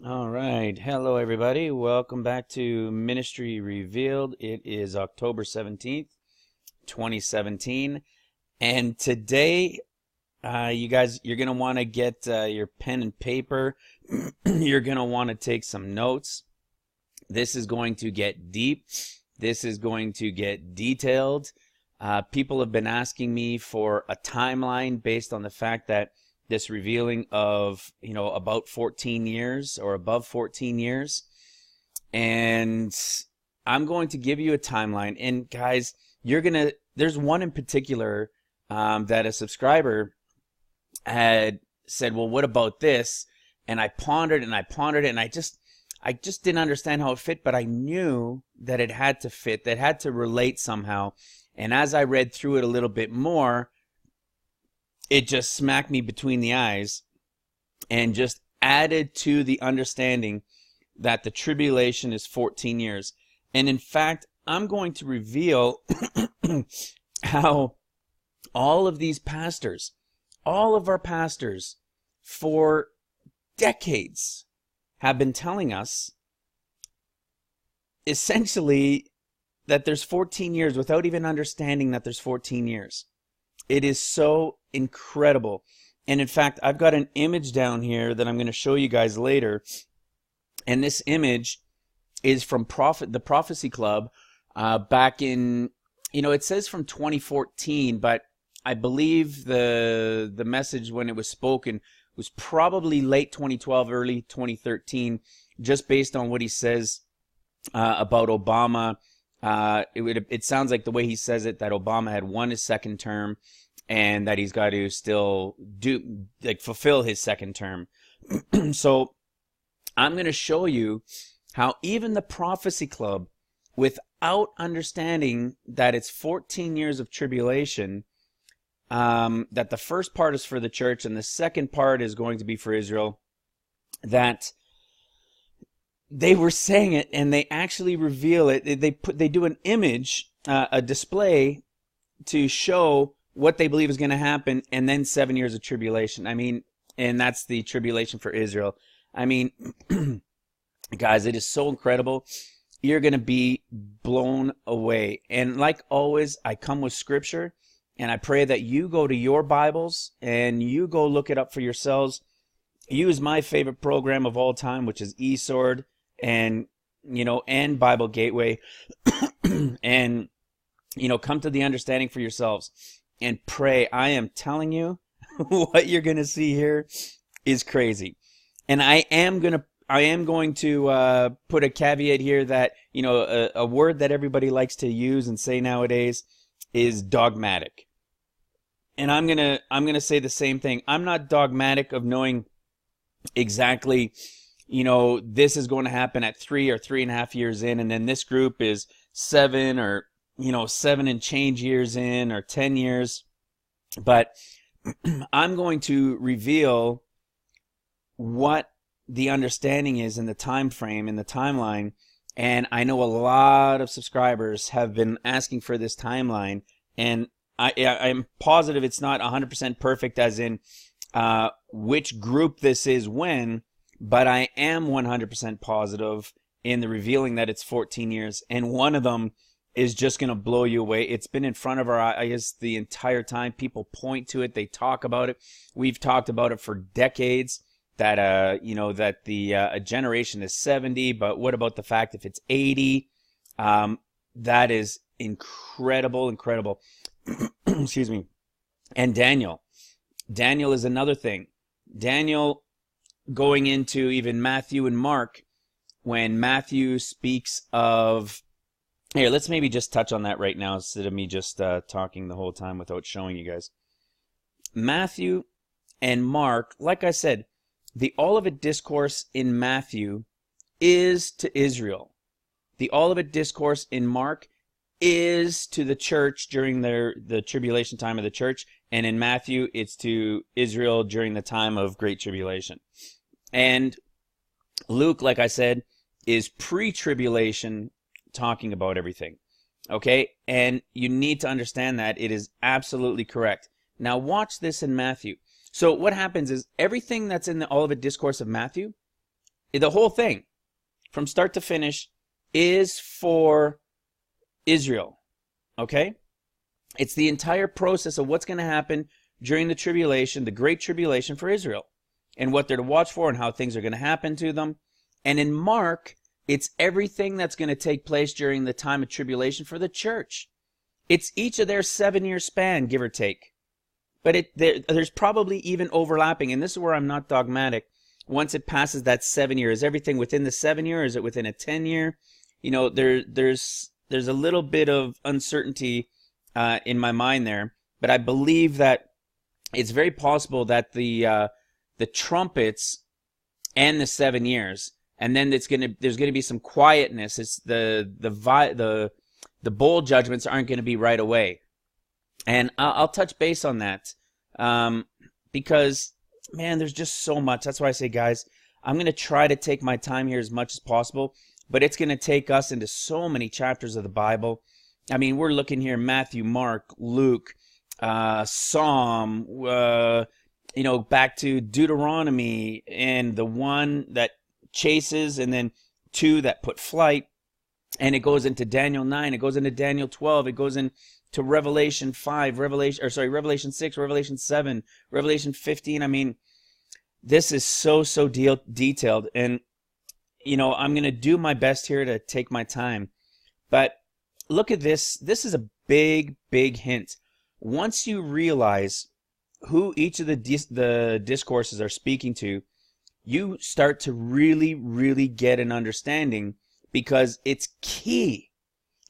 All right. Hello, everybody. Welcome back to Ministry Revealed. It is October 17th, 2017. And today, you guys, you're going to want to get your pen and paper. You're going to want to take some notes. This is going to get deep. This is going to get detailed. People have been asking me for a timeline based on the fact that this revealing of, about 14 years or above 14 years. And I'm going to give you a timeline. And guys, there's one in particular that a subscriber had said, well, what about this? And I pondered and I pondered it, and I just didn't understand how it fit, but I knew that it had to fit, that had to relate somehow. And as I read through it a little bit more, it just smacked me between the eyes and just added to the understanding that the tribulation is 14 years. And in fact, I'm going to reveal how all of these pastors, all of our pastors for decades have been telling us essentially that there's 14 years without even understanding that there's 14 years. It is so incredible. And in fact, I've got an image down here that I'm going to show you guys later. And this image is from the Prophecy Club back in, it says from 2014, but I believe the message when it was spoken was probably late 2012, early 2013, just based on what he says about Obama. It sounds like the way he says it, that Obama had won his second term and that he's got to still fulfill his second term. So I'm going to show you how even the Prophecy Club, without understanding that it's 14 years of tribulation, that the first part is for the church and the second part is going to be for Israel, that they were saying it, and they actually reveal it. They do an image, a display to show what they believe is going to happen, and then 7 years of tribulation. I mean, and that's the tribulation for Israel. I mean, guys, it is so incredible. You're going to be blown away. And like always, I come with scripture, and I pray that you go to your Bibles and you go look it up for yourselves. Use my favorite program of all time, which is eSword, and Bible Gateway, and come to the understanding for yourselves and pray. I am telling you, what you're going to see here is crazy. And I am going to put a caveat here that a word that everybody likes to use and say nowadays is dogmatic. And I'm gonna say the same thing. I'm not dogmatic of knowing exactly, this is going to happen at 3 or 3.5 years in, and then this group is 7 or 7 and change years in, or 10 years. But I'm going to reveal what the understanding is in the time frame, in the timeline. And I know a lot of subscribers have been asking for this timeline, and I'm positive it's not 100% perfect as in which group this is when, but I am 100% positive in the revealing that it's 14 years, and one of them is just going to blow you away. It's been in front of our eyes the entire time. People point to it. They talk about it. We've talked about it for decades, that that the generation is 70, but what about the fact if it's 80? That is incredible. Excuse me. And Daniel is another thing. Daniel, going into even Matthew and Mark, when Matthew speaks of, here, let's maybe just touch on that right now instead of me just talking the whole time without showing you guys. Matthew and Mark, like I said, the Olivet Discourse in Matthew is to Israel. The Olivet Discourse in Mark is to the church during the tribulation time of the church, and in Matthew it's to Israel during the time of Great Tribulation. And Luke, like I said, is pre-tribulation, talking about everything. Okay? And you need to understand that. It is absolutely correct. Now watch this in Matthew. So what happens is everything that's in the Olivet Discourse of Matthew The whole thing, from start to finish, is for Israel. Okay? It's the entire process of what's going to happen during the tribulation, the great tribulation for Israel, and what they're to watch for and how things are going to happen to them. And in Mark, it's everything that's going to take place during the time of tribulation for the church. It's each of their 7-year span, give or take. But there's probably even overlapping, and this is where I'm not dogmatic. Once it passes that 7 year, is everything within the 7 year, or is it within a 10-year? You know, there's a little bit of uncertainty in my mind there, but I believe that it's very possible that the trumpets and the 7 years, and then there's going to be some quietness. It's the bowl judgments aren't going to be right away, and I'll touch base on that because, man, there's just so much. That's why I say, guys, I'm going to try to take my time here as much as possible, but it's going to take us into so many chapters of the Bible. I mean, we're looking here, Matthew, Mark, Luke, Psalm, back to Deuteronomy, and the one that chases, and then 2 that put flight, and it goes into Daniel 9, it goes into Daniel 12, it goes into Revelation 5, Revelation 6, Revelation 7, Revelation 15. I mean, this is so detailed, and I'm going to do my best here to take my time. But look at this. This is a big hint. Once you realize who each of the discourses are speaking to, you start to really get an understanding, because it's key.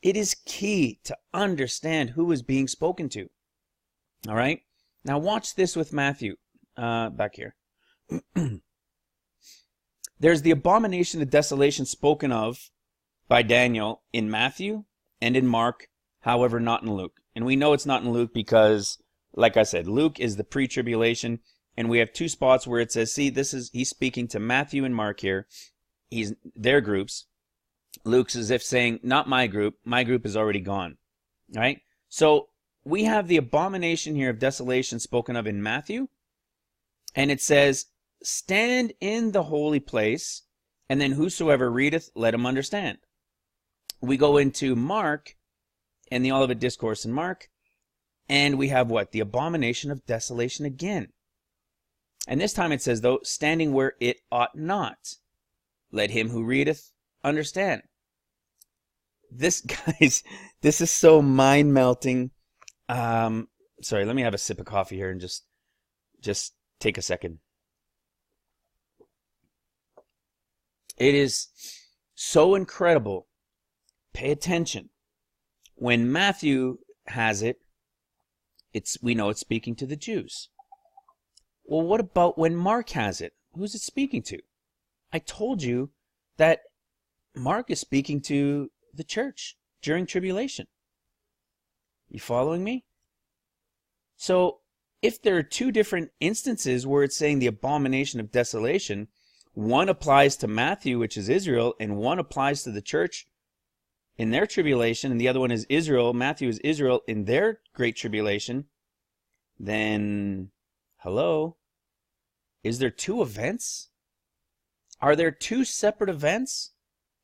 It is key to understand who is being spoken to. All right? Now watch this with Matthew. Back here. There's the abomination of desolation spoken of by Daniel in Matthew and in Mark, however not in Luke. And we know it's not in Luke because, like I said, Luke is the pre-tribulation, and we have 2 spots where it says, see, he's speaking to Matthew and Mark here. He's their groups. Luke's as if saying, not my group is already gone. All right? So we have the abomination here of desolation spoken of in Matthew, and it says, stand in the holy place, and then whosoever readeth, let him understand. We go into Mark, and the Olivet Discourse in Mark, and we have what? The abomination of desolation again. And this time it says, though, standing where it ought not. Let him who readeth understand. This, guys, this is so mind-melting. Sorry, let me have a sip of coffee here and just take a second. It is so incredible. Pay attention. When Matthew has it, we know it's speaking to the Jews. Well, what about when Mark has it? Who's it speaking to? I told you that Mark is speaking to the church during tribulation. You following me? So, if there are 2 different instances where it's saying the abomination of desolation, one applies to Matthew, which is Israel, and one applies to the church in their tribulation, and the other one is Israel. Matthew is Israel in their great tribulation. Then, hello? Is there 2 events? Are there 2 separate events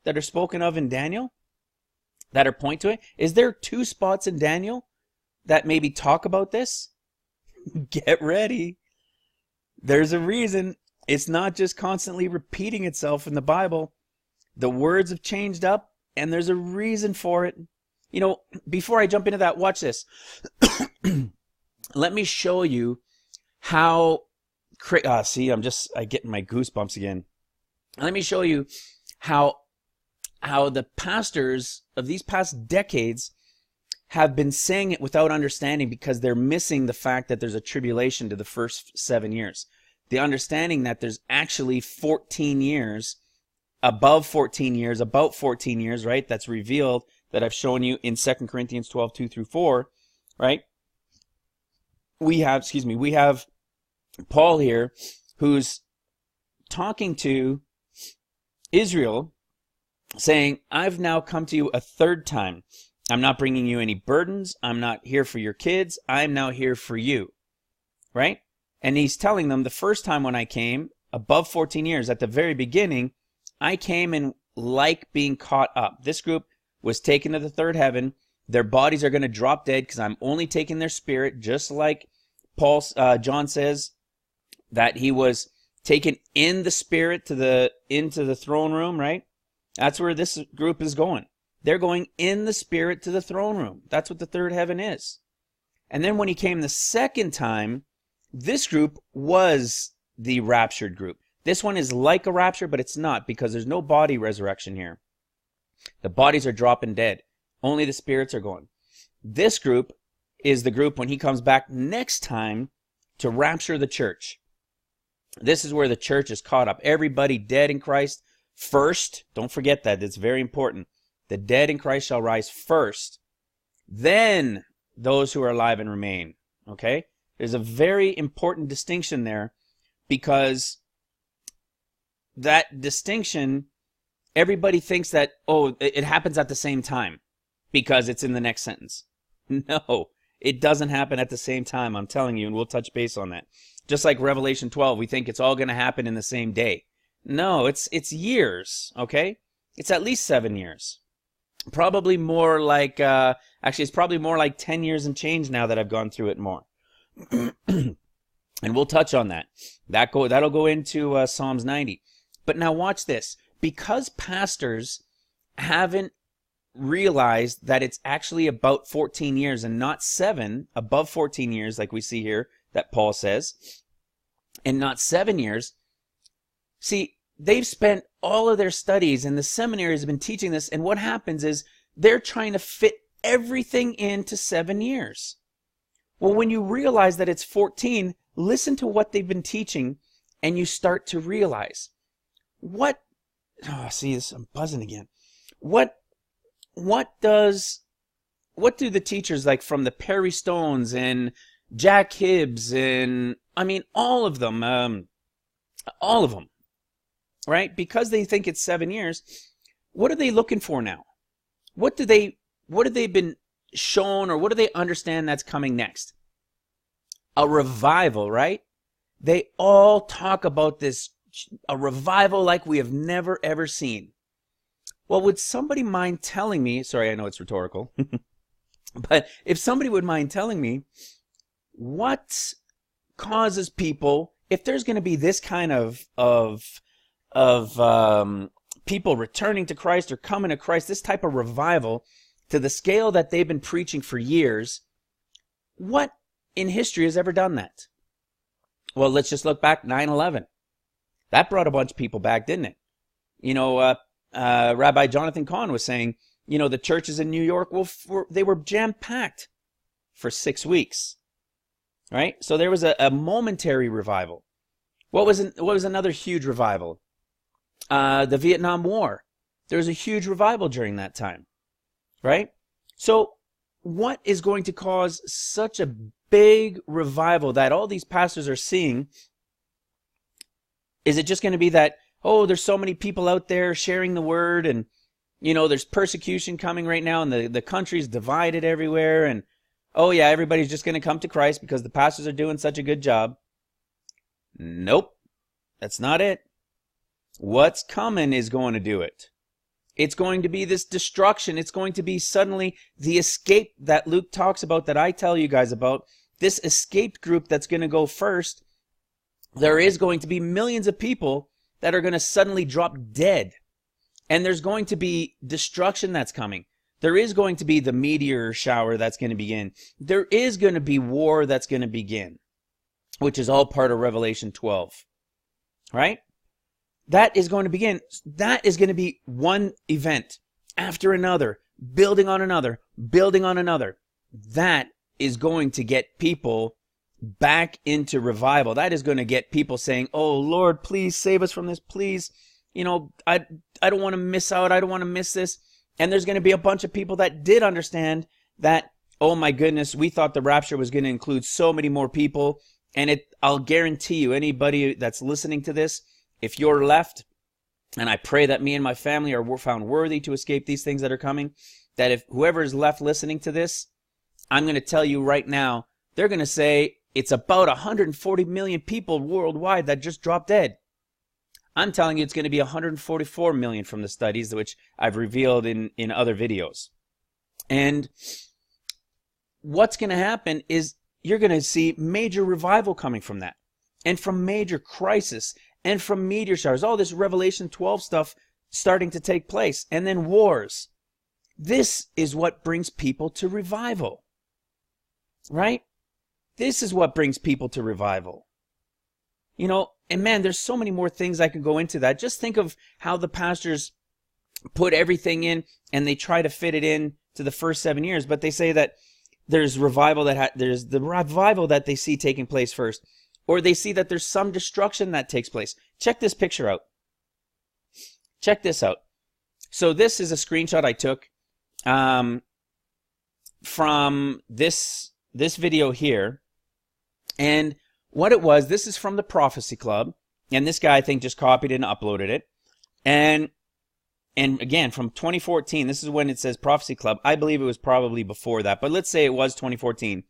that are spoken of in Daniel that are point to it? Is there 2 spots in Daniel that maybe talk about this? Get ready. There's a reason. It's not just constantly repeating itself in the Bible. The words have changed up, and there's a reason for it. Before I jump into that, watch this. Let me show you how... see, I get my goosebumps again. Let me show you how the pastors of these past decades have been saying it without understanding, because they're missing the fact that there's a tribulation to the first 7 years. The understanding that there's actually 14 years, above 14 years, about 14 years, right? That's revealed, that I've shown you in 2 Corinthians 12, 2 through 4, right? We have Paul here, who's talking to Israel, saying, I've now come to you a 3rd time. I'm not bringing you any burdens. I'm not here for your kids. I'm now here for you. Right? And he's telling them the first time when I came, above 14 years, at the very beginning, I came in like being caught up. This group was taken to the third heaven. Their bodies are going to drop dead because I'm only taking their spirit, just like John says that he was taken in the spirit into the throne room, right? That's where this group is going. They're going in the spirit to the throne room. That's what the third heaven is. And then when he came the second time, this group was the raptured group. This one is like a rapture, but it's not, because there's no body resurrection here. The bodies are dropping dead. Only the spirits are going. This group is the group when he comes back next time to rapture the church. This is where the church is caught up. Everybody dead in Christ first. Don't forget that. It's very important. The dead in Christ shall rise first. Then those who are alive and remain. Okay? There's a very important distinction there, because that distinction, everybody thinks that, oh, it happens at the same time because it's in the next sentence. No, it doesn't happen at the same time, I'm telling you, and we'll touch base on that. Just like Revelation 12, we think it's all going to happen in the same day. No, it's years, okay? It's at least 7 years. Probably more like, actually, it's probably more like 10 years and change now that I've gone through it more. And we'll touch on that. That'll go into Psalms 90. But now watch this. Because pastors haven't realized that it's actually about 14 years and not 7, above 14 years like we see here that Paul says, and not 7 years. See, they've spent all of their studies, and the seminaries have been teaching this, and what happens is they're trying to fit everything into 7 years. Well, when you realize that it's 14, listen to what they've been teaching, and you start to realize what. Oh, see this? I'm buzzing again. What do the teachers like from the Perry Stones and Jack Hibbs and I mean all of them, right? Because they think it's 7 years. What are they looking for now? What have they been shown, or what do they understand that's coming next? A revival, right? They all talk about this, a revival like we have never ever seen. Well, would somebody mind telling me, sorry, I know it's rhetorical, but if somebody would mind telling me what causes people, if there's going to be this kind of people returning to Christ or coming to Christ, this type of revival to the scale that they've been preaching for years, what in history has ever done that? Well, let's just look back, 9/11. That brought a bunch of people back, didn't it? You know, Rabbi Jonathan Cahn was saying, you know, the churches in New York, they were jam-packed for 6 weeks, right? So there was a momentary revival. What was another huge revival? The Vietnam War. There was a huge revival during that time, right? So what is going to cause such a big revival that all these pastors are seeing? Is it just going to be that, oh, there's so many people out there sharing the word, and, you know, there's persecution coming right now, and the country's divided everywhere, and, oh yeah, everybody's just going to come to Christ because the pastors are doing such a good job? Nope. That's not it. What's coming is going to do it. It's going to be this destruction. It's going to be suddenly the escape that Luke talks about, that I tell you guys about, this escaped group that's going to go first. There is going to be millions of people that are going to suddenly drop dead. And there's going to be destruction that's coming. There is going to be the meteor shower that's going to begin. There is going to be war that's going to begin, which is all part of Revelation 12. Right? That is going to begin. That is going to be one event after another, building on another, building on another. That is going to get people back into revival. That is going to get people saying, oh Lord, please save us from this, please. You know, I don't want to miss out. I don't want to miss this. And there's going to be a bunch of people that did understand that, oh my goodness, we thought the rapture was going to include so many more people. And I'll guarantee you, anybody that's listening to this, if you're left, and I pray that me and my family are found worthy to escape these things that are coming, that if whoever is left listening to this, I'm going to tell you right now, they're going to say it's about 140 million people worldwide that just dropped dead. I'm telling you it's going to be 144 million from the studies, which I've revealed in other videos. And what's going to happen is you're going to see major revival coming from that, and from major crisis, and from meteor showers, all this Revelation 12 stuff starting to take place, and then wars. This is what brings people to revival, right? This is what brings people to revival. You know, and man, there's so many more things I could go into that. Just think of how the pastors put everything in and they try to fit it in to the first 7 years, but they say that there's revival there's the revival that they see taking place first, or they see that there's some destruction that takes place. Check this picture out. Check this out. So this is a screenshot I took from this video here, and what it was, this is from the Prophecy Club, and this guy I think just copied it and uploaded it, and again from 2014. This is when it says Prophecy Club. I believe it was probably before that, but let's say it was 2014.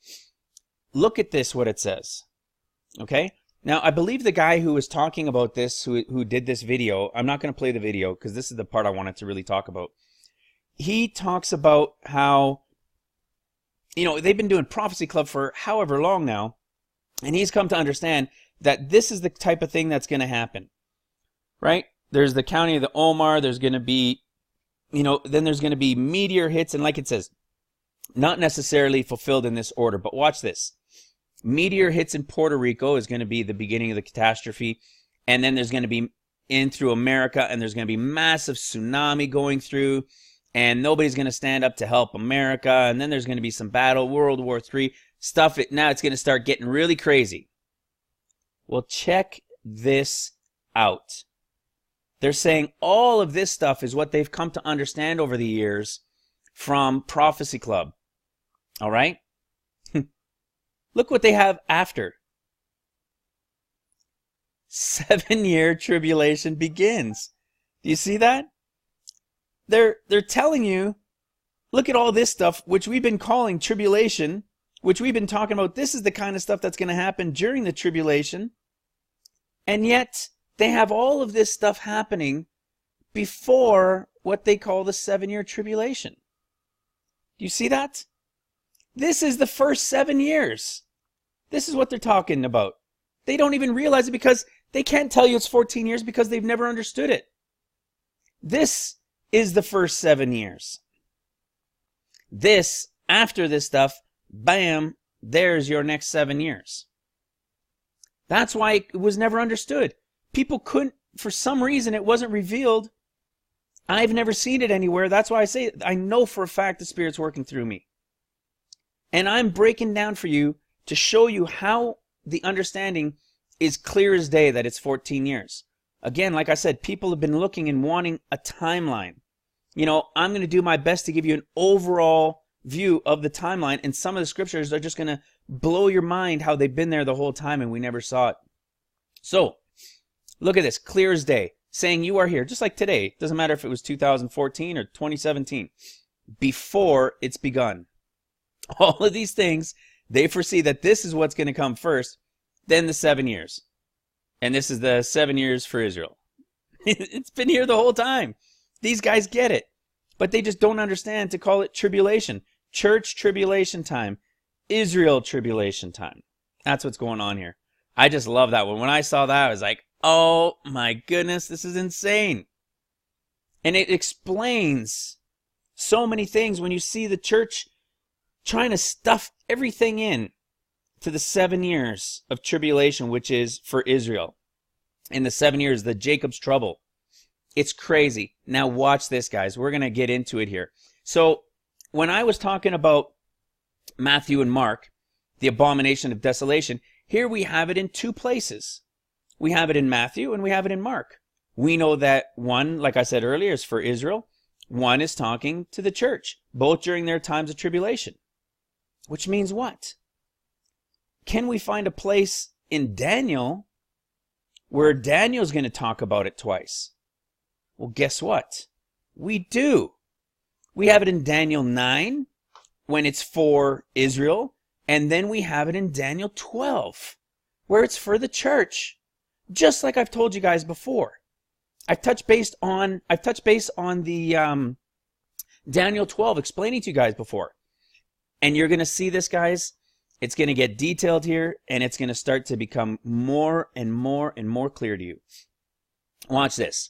Look at this, what it says. Okay, now I believe the guy who was talking about this, who did this video, I'm not going to play the video because this is the part I wanted to really talk about. He talks about how, you know, they've been doing Prophecy Club for however long now, and he's come to understand that this is the type of thing that's going to happen, right? There's the county of the Omar, there's going to be, you know, then there's going to be meteor hits, and like it says, not necessarily fulfilled in this order, but watch this. Meteor hits in Puerto Rico is going to be the beginning of the catastrophe, and then there's going to be in through America, and there's going to be massive tsunami going through, and nobody's going to stand up to help America, and then there's going to be some battle, World War III stuff. Now it's going to start getting really crazy. Well, check this out. They're saying all of this stuff is what they've come to understand over the years from Prophecy Club. All right? Look what they have after. 7-year tribulation begins. Do you see that? They're telling you, look at all this stuff, which we've been calling tribulation, which we've been talking about. This is the kind of stuff that's going to happen during the tribulation. And yet, they have all of this stuff happening before what they call the 7-year tribulation. Do you see that? This is the first 7 years. This is what they're talking about. They don't even realize it because they can't tell you it's 14 years because they've never understood it. This is the first 7 years. This, after this stuff, bam, there's your next 7 years. That's why it was never understood. People couldn't, for some reason, it wasn't revealed. I've never seen it anywhere. That's why I say I know for a fact the Spirit's working through me. And I'm breaking down for you to show you how the understanding is clear as day that it's 14 years. Again, like I said, people have been looking and wanting a timeline. You know, I'm going to do my best to give you an overall view of the timeline, and some of the scriptures are just going to blow your mind how they've been there the whole time and we never saw it. So, look at this, clear as day, saying you are here, just like today. It doesn't matter if it was 2014 or 2017, before it's begun. All of these things, they foresee that this is what's going to come first, then the 7 years. And this is the 7 years for Israel. It's been here the whole time. These guys get it. But they just don't understand to call it tribulation. Church tribulation time. Israel tribulation time. That's what's going on here. I just love that one. When I saw that, I was like, oh my goodness, this is insane. And it explains so many things when you see the church trying to stuff everything in to the 7 years of tribulation, which is for Israel. In the 7 years, the Jacob's trouble. It's crazy. Now watch this, guys. We're going to get into it here. So when I was talking about Matthew and Mark, the abomination of desolation, here we have it in two places. We have it in Matthew and we have it in Mark. We know that one, like I said earlier, is for Israel. One is talking to the church, both during their times of tribulation. Which means what? Can we find a place in Daniel where Daniel's going to talk about it twice? Well, guess what? We do. We have it in Daniel 9 when it's for Israel, and then we have it in Daniel 12 where it's for the church. Just like I've told you guys before. I've touched base on the Daniel 12 explaining to you guys before. And you're going to see this, guys. It's going to get detailed here, and it's going to start to become more and more and more clear to you. Watch this.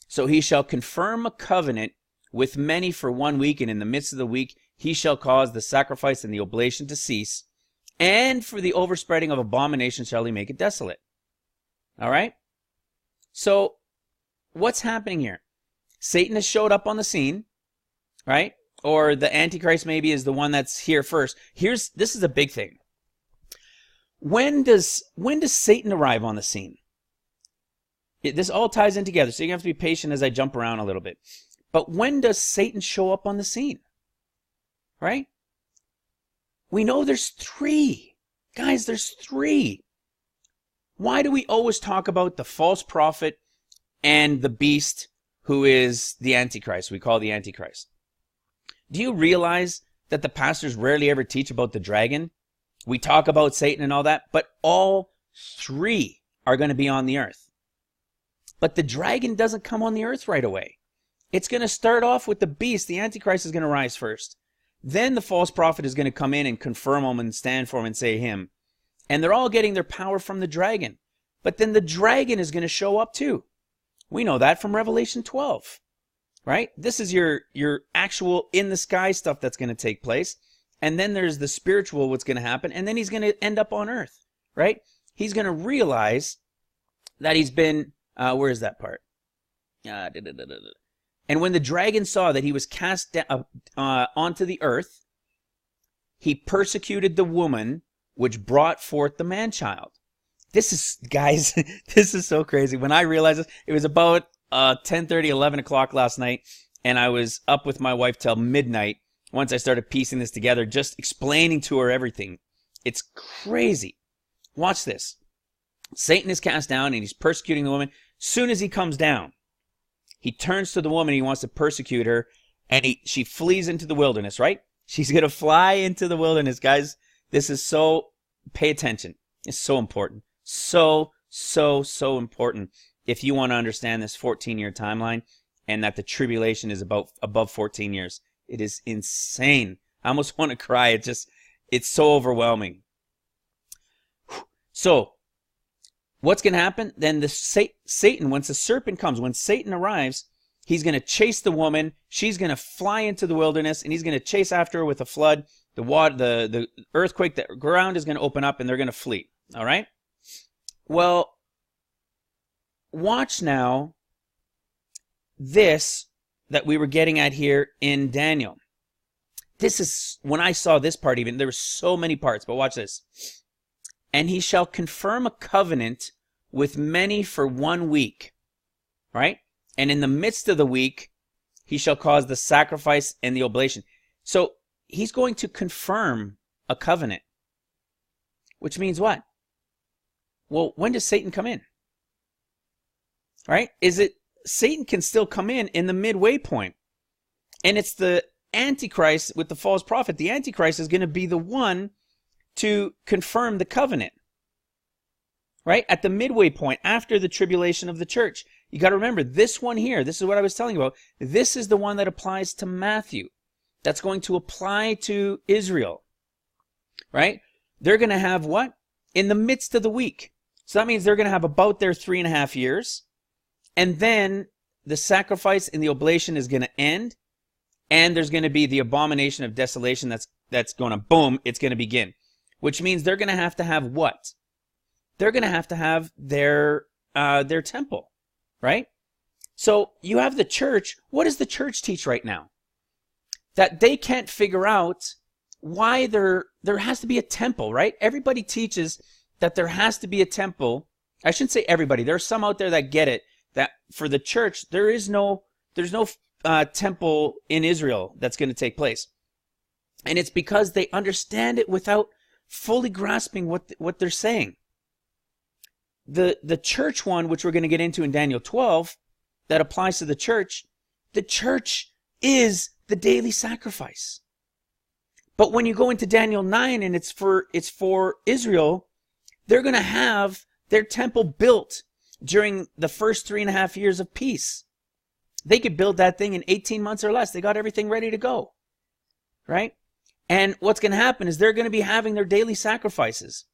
So he shall confirm a covenant with many for 1 week, and in the midst of the week he shall cause the sacrifice and the oblation to cease, and for the overspreading of abomination shall he make it desolate. All right? So what's happening here? Satan has showed up on the scene, right? Or the Antichrist maybe is the one that's here first. This is a big thing. When does Satan arrive on the scene? This all ties in together, so you have to be patient as I jump around a little bit. But when does Satan show up on the scene? Right? We know there's 3. Guys, there's 3. Why do we always talk about the false prophet and the beast who is the Antichrist? We call the Antichrist. Do you realize that the pastors rarely ever teach about the dragon? We talk about Satan and all that, but all 3 are going to be on the earth. But the dragon doesn't come on the earth right away. It's going to start off with the beast. The Antichrist is going to rise first. Then the false prophet is going to come in and confirm him and stand for him and say him. And they're all getting their power from the dragon. But then the dragon is going to show up too. We know that from Revelation 12. Right? This is your actual in the sky stuff that's going to take place. And then there's the spiritual, what's going to happen. And then he's going to end up on earth. Right? He's going to realize that he's been, where is that part? And when the dragon saw that he was cast onto the earth, he persecuted the woman which brought forth the man-child. This is, guys, this is so crazy. When I realized this, it was about 10:30, 11 o'clock last night, and I was up with my wife till midnight once I started piecing this together, just explaining to her everything. It's crazy. Watch this. Satan is cast down, and he's persecuting the woman. Soon as he comes down, he turns to the woman, he wants to persecute her, and she flees into the wilderness, right? She's going to fly into the wilderness, guys. This is so, pay attention. It's so important. So important if you want to understand this 14-year timeline and that the tribulation is above 14 years. It is insane. I almost want to cry. It's so overwhelming. So, what's going to happen? Then Satan, once the serpent comes, when Satan arrives, he's going to chase the woman. She's going to fly into the wilderness, and he's going to chase after her with a flood. The water, the earthquake, the ground is going to open up, and they're going to flee. All right? Well, watch now this that we were getting at here in Daniel. This is, when I saw this part even, there were so many parts, but watch this. And he shall confirm a covenant with many for 1 week. Right? And in the midst of the week, he shall cause the sacrifice and the oblation. So, he's going to confirm a covenant. Which means what? Well, when does Satan come in? Right? Satan can still come in the midway point. And it's the Antichrist with the false prophet. The Antichrist is going to be the one to confirm the covenant. Right? At the midway point, after the tribulation of the church. You got to remember, this one here, this is what I was telling you about. This is the one that applies to Matthew. That's going to apply to Israel. Right? They're going to have what? In the midst of the week. So that means they're going to have about their 3.5 years. And then the sacrifice and the oblation is going to end. And there's going to be the abomination of desolation that's going to, boom, it's going to begin. Which means they're going to have what? They're going to have their temple. Right? So you have the church. What does the church teach right now? That they can't figure out why there has to be a temple, right? Everybody teaches that there has to be a temple. I shouldn't say everybody. There are some out there that get it, that for the church, there's no temple in Israel that's going to take place. And it's because they understand it without fully grasping what they're saying. The church one, which we're going to get into in Daniel 12, that applies to the church is the daily sacrifice. But when you go into Daniel 9 and it's for Israel, they're going to have their temple built. during the first 3.5 years of peace. They could build that thing in 18 months or less. They got everything ready to go, right? And what's going to happen is they're going to be having their daily sacrifices.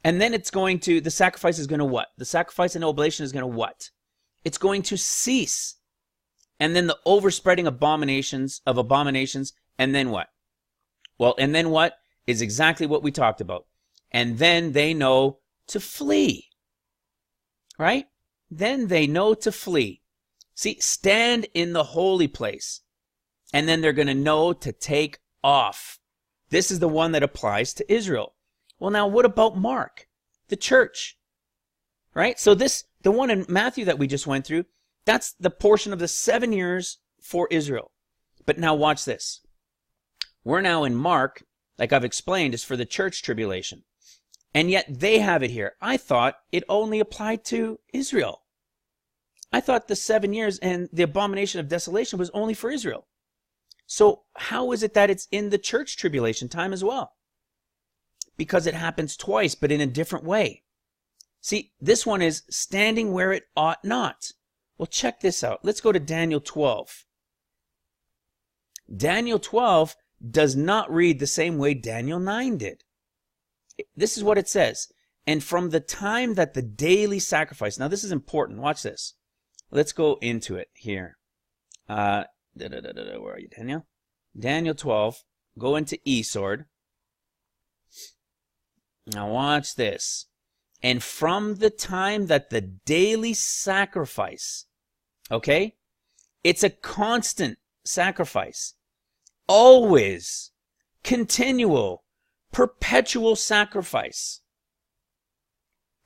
And then the sacrifice is going to what? The sacrifice and oblation is going to what? It's going to cease. And then the overspreading abominations, and then what? Well, and then what is exactly what we talked about. And then they know to flee, right? Then they know to flee. See, stand in the holy place. And then they're going to know to take off. This is the one that applies to Israel. Well, now what about Mark, the church? Right? So the one in Matthew that we just went through, that's the portion of the 7 years for Israel. But now watch this. We're now in Mark, like I've explained, is for the church tribulation. And yet they have it here. I thought it only applied to Israel. I thought the 7 years and the abomination of desolation was only for Israel. So how is it that it's in the church tribulation time as well? Because it happens twice, but in a different way. See, this one is standing where it ought not. Well, check this out. Let's go to Daniel 12. Daniel 12 does not read the same way Daniel 9 did. This is what it says. And from the time that the daily sacrifice. Now, this is important. Watch this. Let's go into it here. Where are you, Daniel? Daniel 12. Go into eSword. Now, watch this. And from the time that the daily sacrifice, okay? It's a constant sacrifice. Always. Continual. Perpetual sacrifice.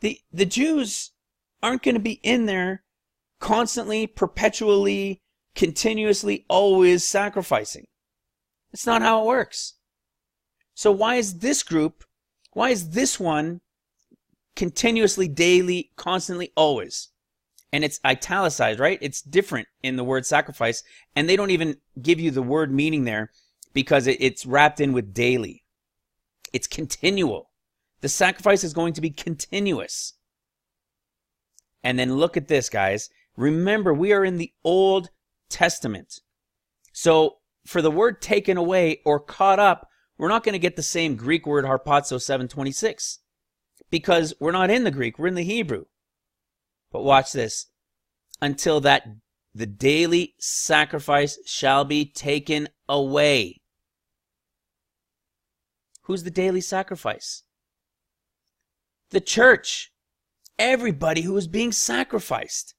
The Jews aren't going to be in there constantly, perpetually, continuously, always sacrificing. That's not how it works. So why is this group, why is this one continuously, daily, constantly, always? And it's italicized, right? It's different in the word sacrifice, and they don't even give you the word meaning there because it's wrapped in with daily. It's continual. The sacrifice is going to be continuous. And then look at this, guys. Remember, we are in the Old Testament. So for the word taken away or caught up, we're not going to get the same Greek word harpazo 726 because we're not in the Greek, we're in the Hebrew. But watch this. Until that the daily sacrifice shall be taken away. Who's the daily sacrifice? The church. Everybody who is being sacrificed.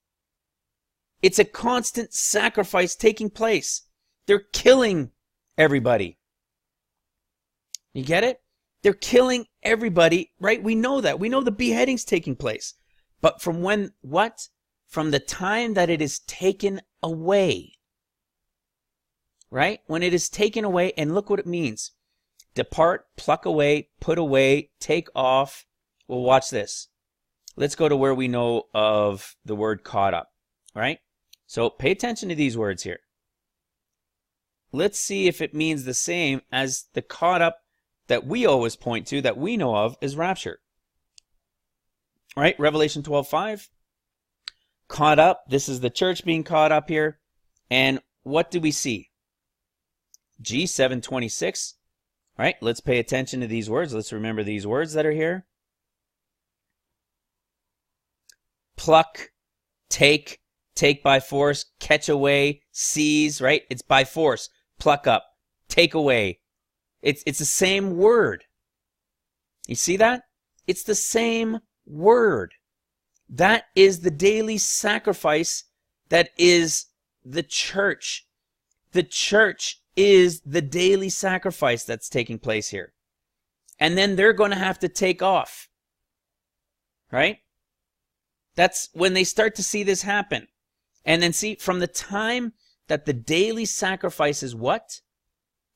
It's a constant sacrifice taking place. They're killing everybody. You get it? They're killing everybody, right? We know that. We know the beheading's taking place. But from when, what? From the time that it is taken away. Right? When it is taken away, and look what it means. Depart, pluck away, put away, take off. Well, watch this. Let's go to where we know of the word caught up. Right? So pay attention to these words here. Let's see if it means the same as the caught up that we always point to, that we know of, is rapture. Right? Revelation 12:5. Caught up. This is the church being caught up here. And what do we see? G7:26. Right? Let's pay attention to these words. Let's remember these words that are here. Pluck, take by force, catch away, seize, right? It's by force. Pluck up, take away. It's the same word. You see that? It's the same word. That is the daily sacrifice that is the church. The church is the daily sacrifice that's taking place here. And then they're going to have to take off. Right? That's when they start to see this happen. And then see, from the time that the daily sacrifice is what?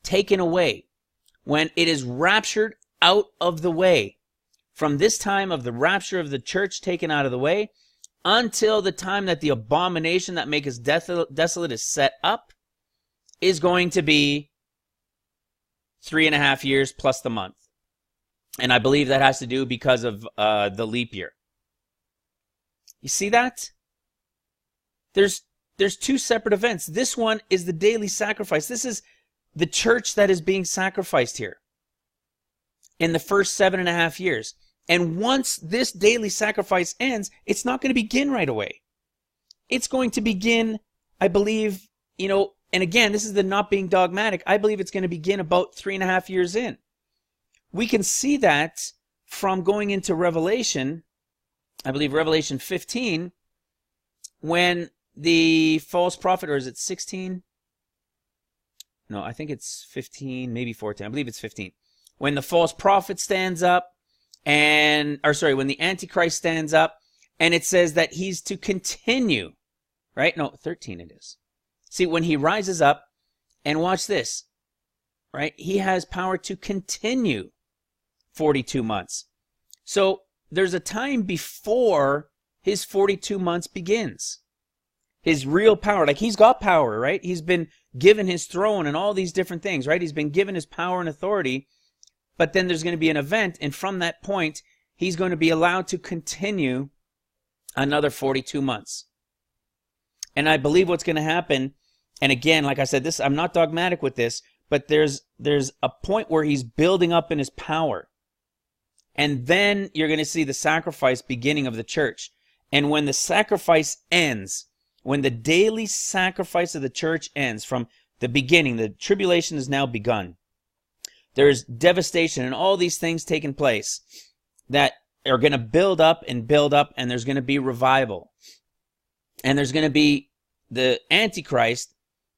Taken away. When it is raptured out of the way. From this time of the rapture of the church taken out of the way, until the time that the abomination that makes us desolate is set up, is going to be 3.5 years plus the month. And I believe that has to do because of the leap year. You see that? There's two separate events. This one is the daily sacrifice. This is the church that is being sacrificed here in the first 7.5 years. And once this daily sacrifice ends, it's not going to begin right away. It's going to begin, I believe, and again, this is the not being dogmatic. I believe it's going to begin about 3.5 years in. We can see that from going into Revelation, I believe Revelation 15, when the false prophet, or is it 16? No, I think it's 15, maybe 14. I believe it's 15. When the false prophet stands up, when the Antichrist stands up, and it says that he's to continue, right? No, 13 it is. See, when he rises up, and watch this, right? He has power to continue 42 months. So there's a time before his 42 months begins. His real power, like he's got power, right? He's been given his throne and all these different things, right? He's been given his power and authority, but then there's going to be an event, and from that point, he's going to be allowed to continue another 42 months. And I believe what's going to happen, and again, like I said, I'm not dogmatic with this, but there's a point where he's building up in his power. And then you're going to see the sacrifice beginning of the church. And when the sacrifice ends, when the daily sacrifice of the church ends from the beginning, the tribulation has now begun. There's devastation and all these things taking place that are going to build up, and there's going to be revival. And there's going to be the Antichrist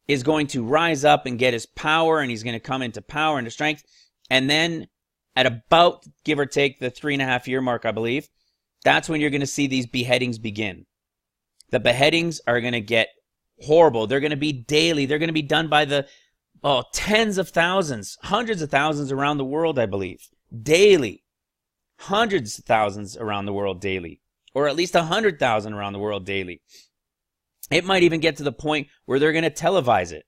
is going to rise up and get his power, and he's going to come into power and to strength. And then at about, give or take, the 3.5 year mark, I believe, that's when you're going to see these beheadings begin. The beheadings are going to get horrible. They're going to be daily. They're going to be done by the tens of thousands, hundreds of thousands around the world, I believe. Daily. Hundreds of thousands around the world daily. Or at least 100,000 around the world daily. It might even get to the point where they're going to televise it.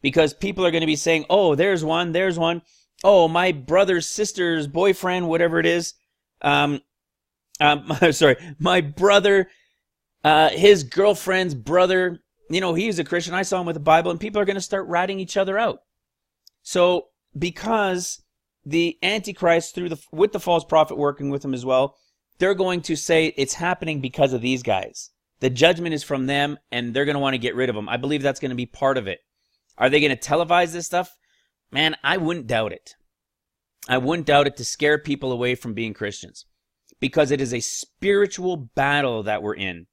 Because people are going to be saying, oh, there's one. Oh, my brother's sister's boyfriend, whatever it is. My brother, his girlfriend's brother, he's a Christian. I saw him with the Bible, and people are going to start ratting each other out. So, because the Antichrist, with the false prophet working with him as well, they're going to say it's happening because of these guys. The judgment is from them, and they're going to want to get rid of them. I believe that's going to be part of it. Are they going to televise this stuff? Man, I wouldn't doubt it. I wouldn't doubt it to scare people away from being Christians. Because it is a spiritual battle that we're in.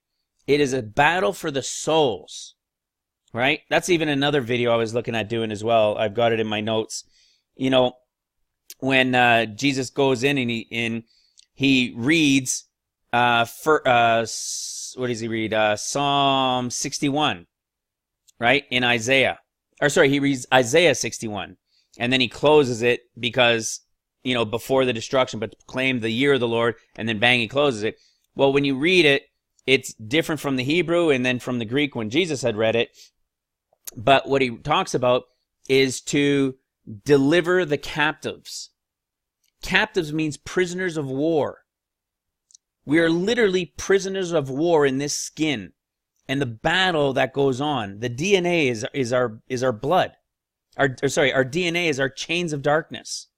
It is a battle for the souls. Right? That's even another video I was looking at doing as well. I've got it in my notes. When Jesus goes in and he reads, what does he read? Psalm 61, right? In Isaiah. He reads Isaiah 61. And then he closes it because, before the destruction, but proclaim the year of the Lord, and then bang, he closes it. Well, when you read it, it's different from the Hebrew and then from the Greek when Jesus had read it. But what he talks about is to deliver the captives. Captives means prisoners of war. We are literally prisoners of war in this skin. And the battle that goes on, the DNA is our blood. Our DNA is our chains of darkness.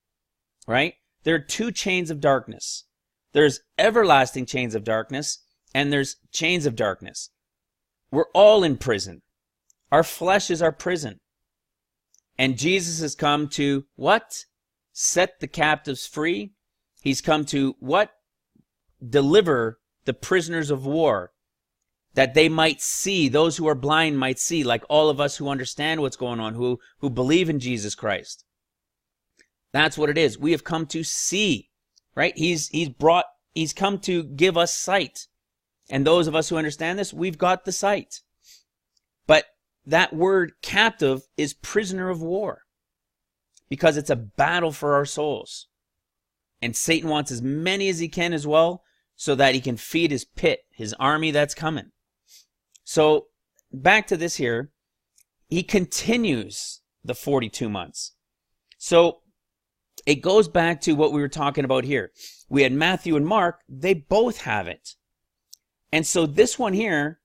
Right? There are two chains of darkness. There's everlasting chains of darkness, and there's chains of darkness. We're all in prison. Our flesh is our prison. And Jesus has come to what? Set the captives free. He's come to what? Deliver the prisoners of war, that they might see, those who are blind might see, like all of us who understand what's going on, who believe in Jesus Christ. That's what it is. We have come to see, right? He's come to give us sight. And those of us who understand this, we've got the sight. But that word captive is prisoner of war, because it's a battle for our souls. And Satan wants as many as he can as well, so that he can feed his pit, his army that's coming. So, back to this here, he continues the 42 months. So, it goes back to what we were talking about here. We had Matthew and Mark, they both have it. And so this one here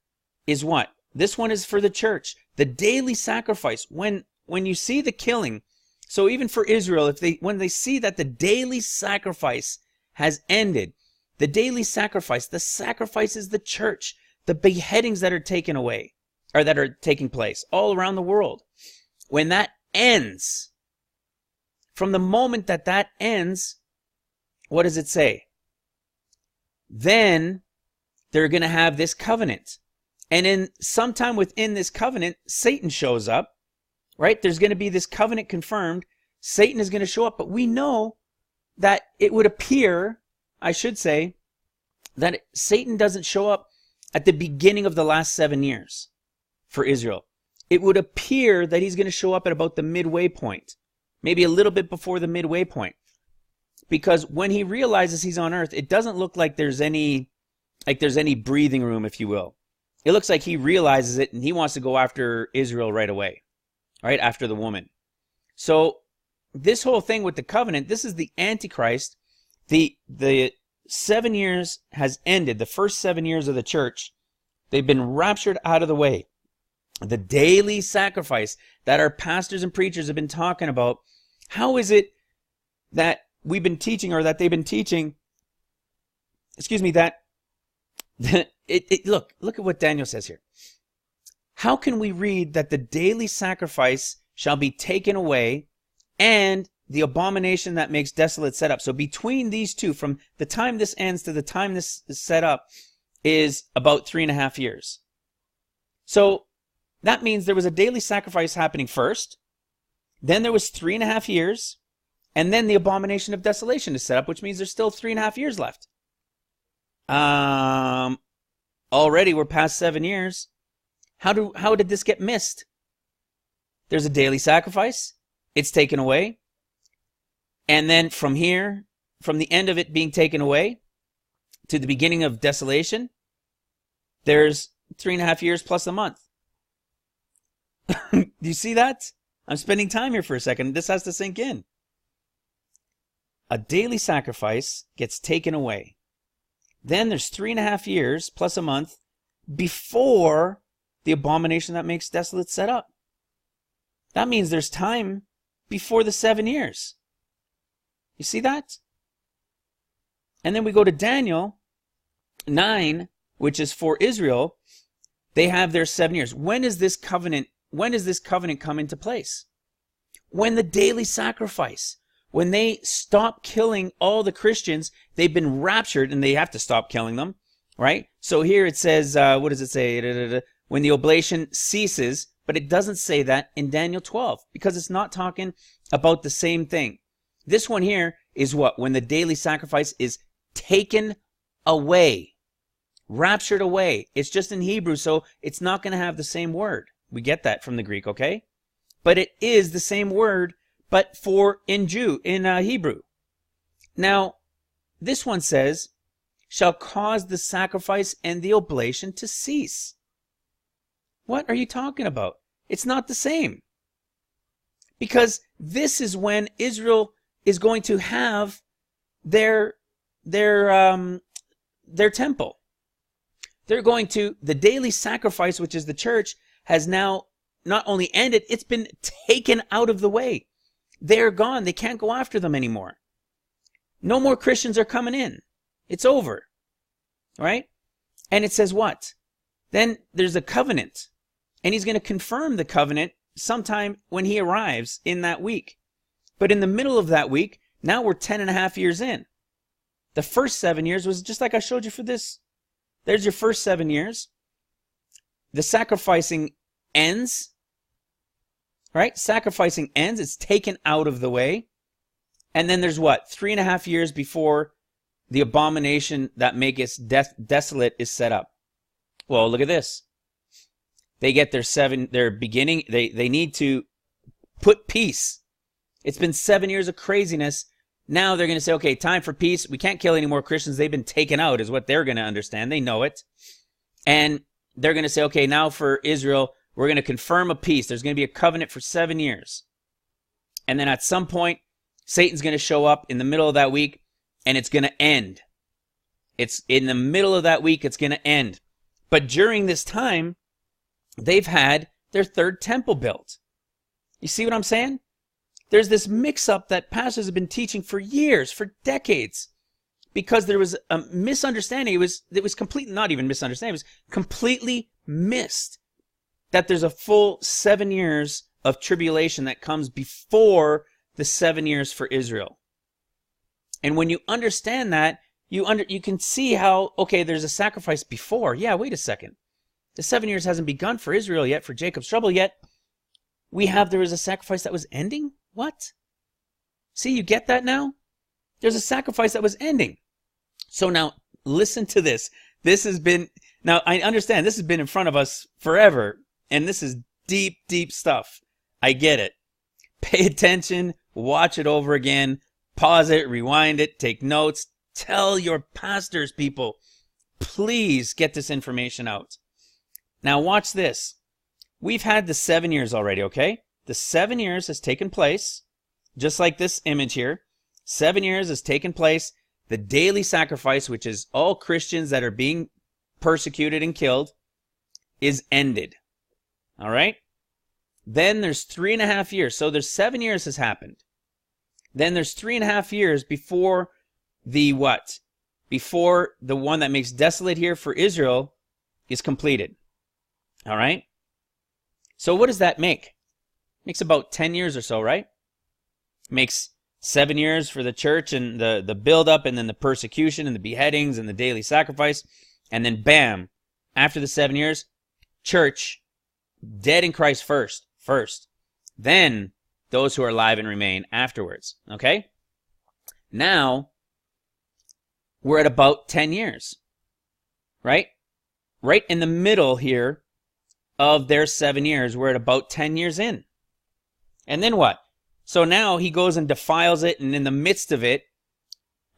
is what? This one is for the church. The daily sacrifice. When you see the killing, so even for Israel, when they see that the daily sacrifice has ended, the daily sacrifice, the sacrifice is the church, the beheadings that are taken away, or that are taking place all around the world. When that ends, from the moment that that ends, what does it say? Then they're going to have this covenant. And in sometime within this covenant, Satan shows up, right? There's going to be this covenant confirmed. Satan is going to show up, but we know that it would appear, I should say, that Satan doesn't show up at the beginning of the last 7 years for Israel. It would appear that he's going to show up at about the midway point, maybe a little bit before the midway point. Because when he realizes he's on earth, it doesn't look like there's any breathing room, if you will. It looks like he realizes it and he wants to go after Israel right away, right after the woman. So this whole thing with the covenant, this is the Antichrist. The 7 years has ended. The first 7 years of the church, they've been raptured out of the way. The daily sacrifice that our pastors and preachers have been talking about. How is it that we've been teaching, or that they've been teaching, that look at what Daniel says here. How can we read that the daily sacrifice shall be taken away and the abomination that makes desolate set up? So between these two, from the time this ends to the time this is set up, is about 3.5 years. So that means there was a daily sacrifice happening first, then there was 3.5 years, and then the abomination of desolation is set up, which means there's still 3.5 years left. Already we're past 7 years. How did this get missed? There's a daily sacrifice. It's taken away. And then from here, from the end of it being taken away to the beginning of desolation, there's 3.5 years plus a month. Do you see that? I'm spending time here for a second. This has to sink in. A daily sacrifice gets taken away. Then there's 3.5 years plus a month before the abomination that makes desolate set up. That means there's time before the 7 years. You see that? And then we go to Daniel 9, which is for Israel. They have their 7 years. When does this covenant come into place? When the daily sacrifice, when they stop killing all the Christians, they've been raptured and they have to stop killing them, right? So here it says, what does it say? When the oblation ceases, but it doesn't say that in Daniel 12 because it's not talking about the same thing. This one here is what? When the daily sacrifice is taken away, raptured away. It's just in Hebrew, so it's not going to have the same word. We get that from the Greek, okay? But it is the same word, but in Hebrew. Now, this one says, shall cause the sacrifice and the oblation to cease. What are you talking about? It's not the same. Because this is when Israel is going to have their temple. They're going to, the daily sacrifice, which is the church, has now not only ended, it's been taken out of the way. They're gone. They can't go after them anymore. No more Christians are coming in. It's over. Right? And it says what? Then there's a covenant. And he's going to confirm the covenant sometime when he arrives in that week. But in the middle of that week, now we're 10.5 years in. The first 7 years was just like I showed you for this. There's your first 7 years. The sacrificing ends. Right? Sacrificing ends. It's taken out of the way. And then there's what? 3.5 years before the abomination that maketh desolate is set up. Well, look at this. They get their beginning. They need to put peace. It's been 7 years of craziness. Now they're going to say, okay, time for peace. We can't kill any more Christians. They've been taken out is what they're going to understand. They know it. And they're going to say, okay, now for Israel, we're going to confirm a peace. There's going to be a covenant for 7 years. And then at some point, Satan's going to show up in the middle of that week, and it's going to end. It's in the middle of that week, it's going to end. But during this time, they've had their third temple built. You see what I'm saying? There's this mix-up that pastors have been teaching for years, for decades, because there was a misunderstanding. It was completely, not even misunderstanding, it was completely missed that there's a full 7 years of tribulation that comes before the 7 years for Israel. And when you understand that, you can see how, okay, there's a sacrifice before. Yeah, wait a second. The 7 years hasn't begun for Israel yet, for Jacob's trouble yet. There was a sacrifice that was ending? What? See, you get that now? There's a sacrifice that was ending. So now, listen to this. Now I understand this has been in front of us forever, and this is deep, deep stuff. I get it. Pay attention, watch it over again, pause it, rewind it, take notes. Tell your pastors, people, please get this information out. Now watch this. We've had the 7 years already, okay? The 7 years has taken place, just like this image here. 7 years has taken place. The daily sacrifice, which is all Christians that are being persecuted and killed, is ended. All right? Then there's 3.5 years. So there's 7 years has happened. Then there's 3.5 years before the what? Before the one that makes desolate here for Israel is completed. All right? So what does that make? Makes about 10 years or so, right? Makes 7 years for the church and the build-up, and then the persecution and the beheadings and the daily sacrifice. And then bam, after the 7 years, church, dead in Christ first. Then those who are alive and remain afterwards. Okay? Now, we're at about 10 years. Right? Right in the middle here of their 7 years, we're at about 10 years in. And then what? So now he goes and defiles it, and in the midst of it,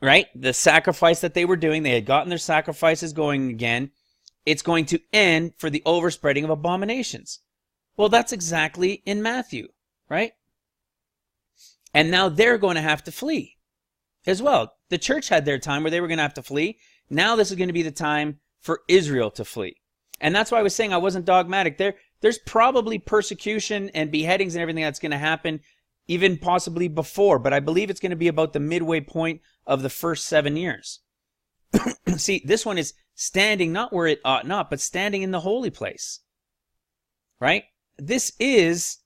right, the sacrifice that they were doing, they had gotten their sacrifices going again, it's going to end for the overspreading of abominations. Well, that's exactly in Matthew, right? And now they're going to have to flee as well. The church had their time where they were going to have to flee. Now this is going to be the time for Israel to flee. And that's why I was saying I wasn't dogmatic. There's probably persecution and beheadings and everything that's going to happen even possibly before, but I believe it's going to be about the midway point of the first 7 years. See, this one is standing not where it ought not, but standing in the holy place. Right? This is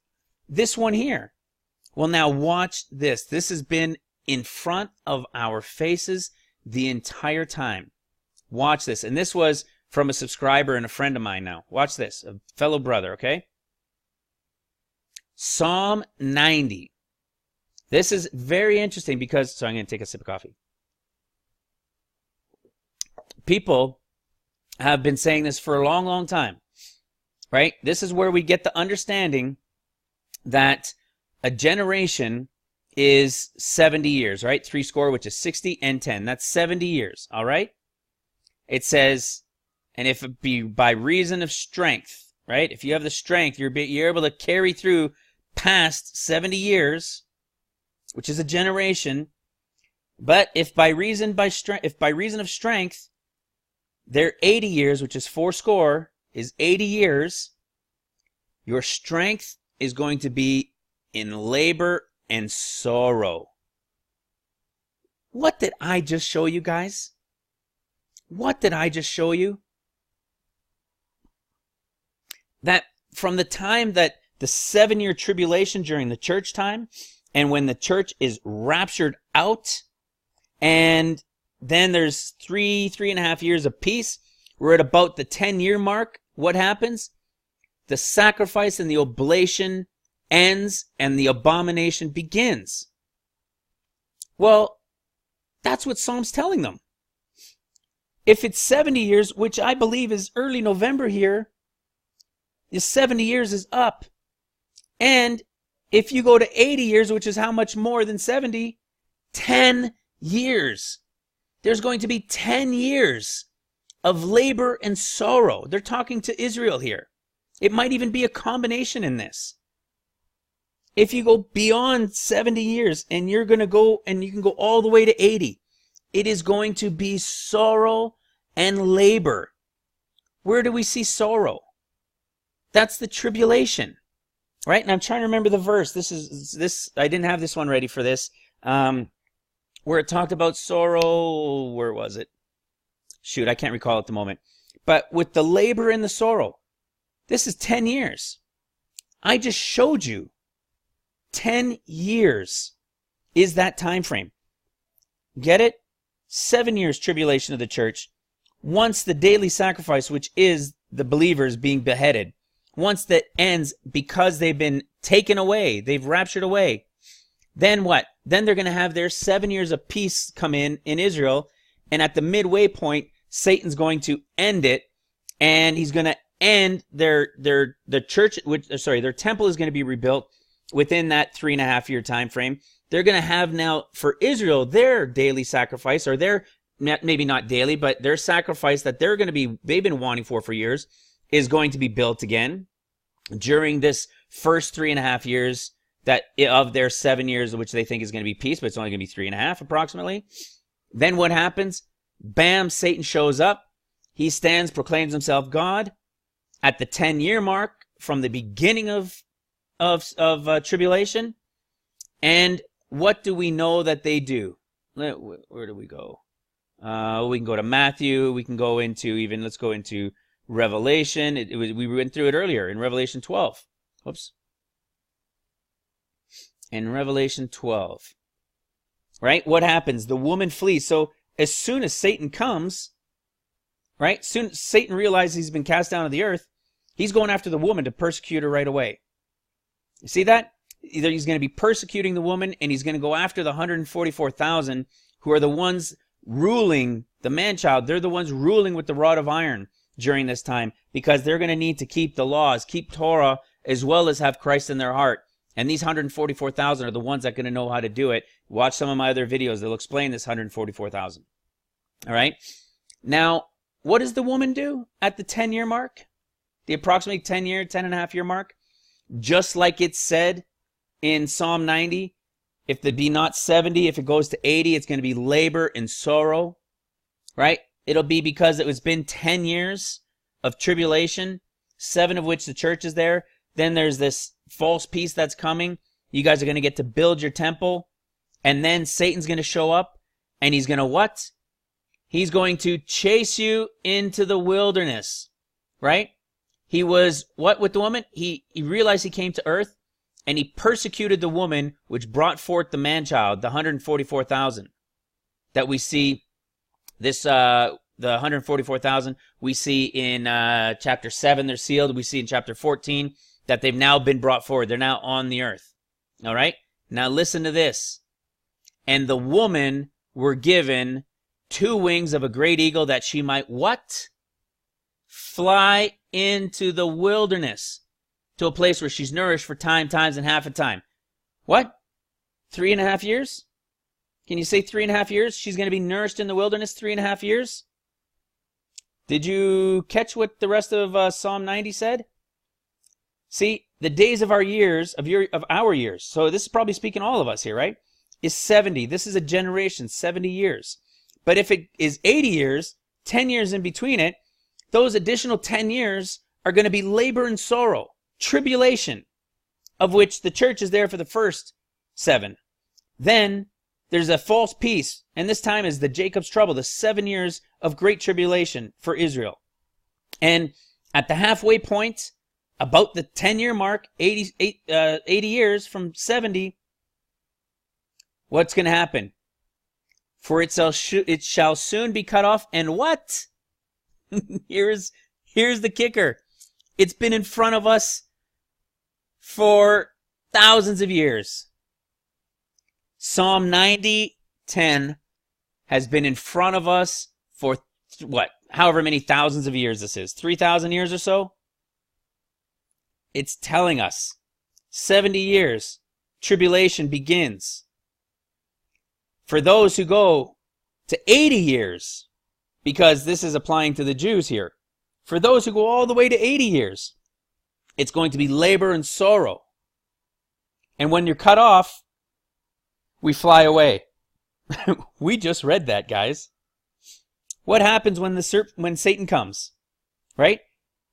this one here. Well, now watch this. This has been in front of our faces the entire time. Watch this. And this was from a subscriber and a friend of mine now. Watch this. A fellow brother, okay? Psalm 90. This is very interesting because, so I'm going to take a sip of coffee. People have been saying this for a long, long time, right? This is where we get the understanding that a generation is 70 years, right? 3 which is 60 and 10. That's 70 years, all right? It says, and if it be by reason of strength, right? If you have the strength, you're able to carry through past 70 years, which is a generation. But if by reason of strength, they're 80 years, which is 4 is 80 years, your strength is going to be in labor and sorrow. What did I just show you guys? What did I just show you? That from the time that the 7-year tribulation during the church time, and when the church is raptured out, and then there's 3.5 years of peace, we're at about the 10-year mark. What happens? The sacrifice and the oblation ends, and the abomination begins. Well, that's what Psalm's telling them. If it's 70 years, which I believe is early November here, the 70 years is up. And if you go to 80 years, which is how much more than 70? 10 years. There's going to be 10 years of labor and sorrow. They're talking to Israel here. It might even be a combination in this. If you go beyond 70 years and you're going to go, and you can go all the way to 80, it is going to be sorrow and labor. Where do we see sorrow? That's the tribulation, right? And I'm trying to remember the verse. I didn't have this one ready for this. Where it talked about sorrow. Where was it? Shoot, I can't recall at the moment. But with the labor and the sorrow, this is 10 years. I just showed you 10 years is that time frame. Get it? 7 years tribulation of the church. Once the daily sacrifice, which is the believers being beheaded, once that ends because they've been taken away, they've raptured away, then what? Then they're going to have their 7 years of peace come in Israel, and at the midway point, Satan's going to end it, and he's going to end their church, their temple is going to be rebuilt within that 3.5 year time frame. They're going to have now for Israel their daily sacrifice, or their, maybe not daily, but their sacrifice that they've been wanting for years, is going to be built again during this first 3.5 years of their 7 years, which they think is going to be peace, but it's only going to be 3.5 approximately. Then what happens? Bam, Satan shows up. He stands, proclaims himself God at the 10-year mark from the beginning of tribulation. And what do we know that they do? Where do we go? We can go to Matthew. We can go into let's go into Revelation. We went through it earlier in Revelation 12. Whoops. In Revelation 12. Right? What happens? The woman flees. So as soon as Satan comes, right? Soon as Satan realizes he's been cast down to the earth, he's going after the woman to persecute her right away. You see that? Either he's going to be persecuting the woman, and he's going to go after the 144,000 who are the ones ruling the man-child. They're the ones ruling with the rod of iron during this time, because they're going to need to keep the laws, keep Torah, as well as have Christ in their heart. And these 144,000 are the ones that are going to know how to do it. Watch some of my other videos. They'll explain this 144,000. All right? Now, what does the woman do at the 10-year mark? The approximately 10.5 year mark? Just like it said in Psalm 90, if there be not 70, if it goes to 80, it's going to be labor and sorrow. Right? It'll be because it's been 10 years of tribulation, 7 of which the church is there. Then there's this false peace that's coming. You guys are going to get to build your temple. And then Satan's going to show up. And he's going to what? He's going to chase you into the wilderness. Right? He was what with the woman? He realized he came to earth. And he persecuted the woman, which brought forth the man-child, the 144,000. That we see this, the 144,000, we see in chapter 7, they're sealed. We see in chapter 14 that they've now been brought forward. They're now on the earth. All right? Now listen to this. And the woman were given 2 wings of a great eagle, that she might what? Fly into the wilderness, to a place where she's nourished for times, and half a time. What? 3.5 years? Can you say 3.5 years? She's going to be nourished in the wilderness 3.5 years? Did you catch what the rest of Psalm 90 said? See, the days of our years, of our years, so this is probably speaking all of us here, right? Is 70. This is a generation, 70 years. But if it is 80 years, 10 years in between it, those additional 10 years are going to be labor and sorrow, tribulation, of which the church is there for the first 7. Then there's a false peace, and this time is the Jacob's trouble, the 7 years of great tribulation for Israel. And at the halfway point, about the 10-year mark, 80 years from 70, what's going to happen? For it shall soon be cut off, and what? Here's the kicker. It's been in front of us for thousands of years. Psalm 90:10 has been in front of us for what? However many thousands of years this is. 3,000 years or so? It's telling us 70 years, tribulation begins. For those who go to 80 years, because this is applying to the Jews here, for those who go all the way to 80 years, it's going to be labor and sorrow. And when you're cut off, we fly away. We just read that, guys. What happens when when Satan comes? Right?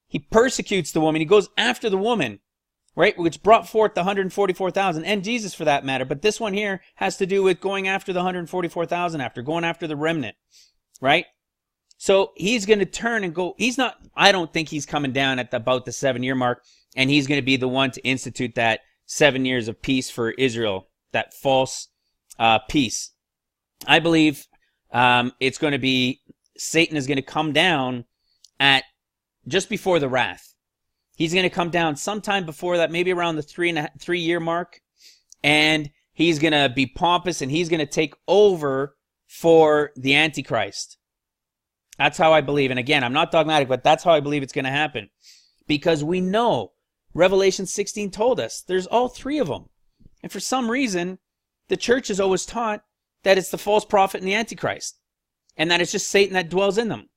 He persecutes the woman. He goes after the woman, right? Which brought forth the 144,000 and Jesus for that matter. But this one here has to do with going after the 144,000 going after the remnant, right? So he's going to turn and go. I don't think he's coming down at about the 7-year mark, and he's going to be the one to institute that 7 years of peace for Israel, that false peace. I believe it's going to be, Satan is going to come down at just before the wrath. He's going to come down sometime before that, maybe around the 3-year mark, and he's going to be pompous, and he's going to take over for the Antichrist. That's how I believe. And again, I'm not dogmatic, but that's how I believe it's going to happen. Because we know Revelation 16 told us there's all three of them. And for some reason, the church is always taught that it's the false prophet and the Antichrist, and that it's just Satan that dwells in them.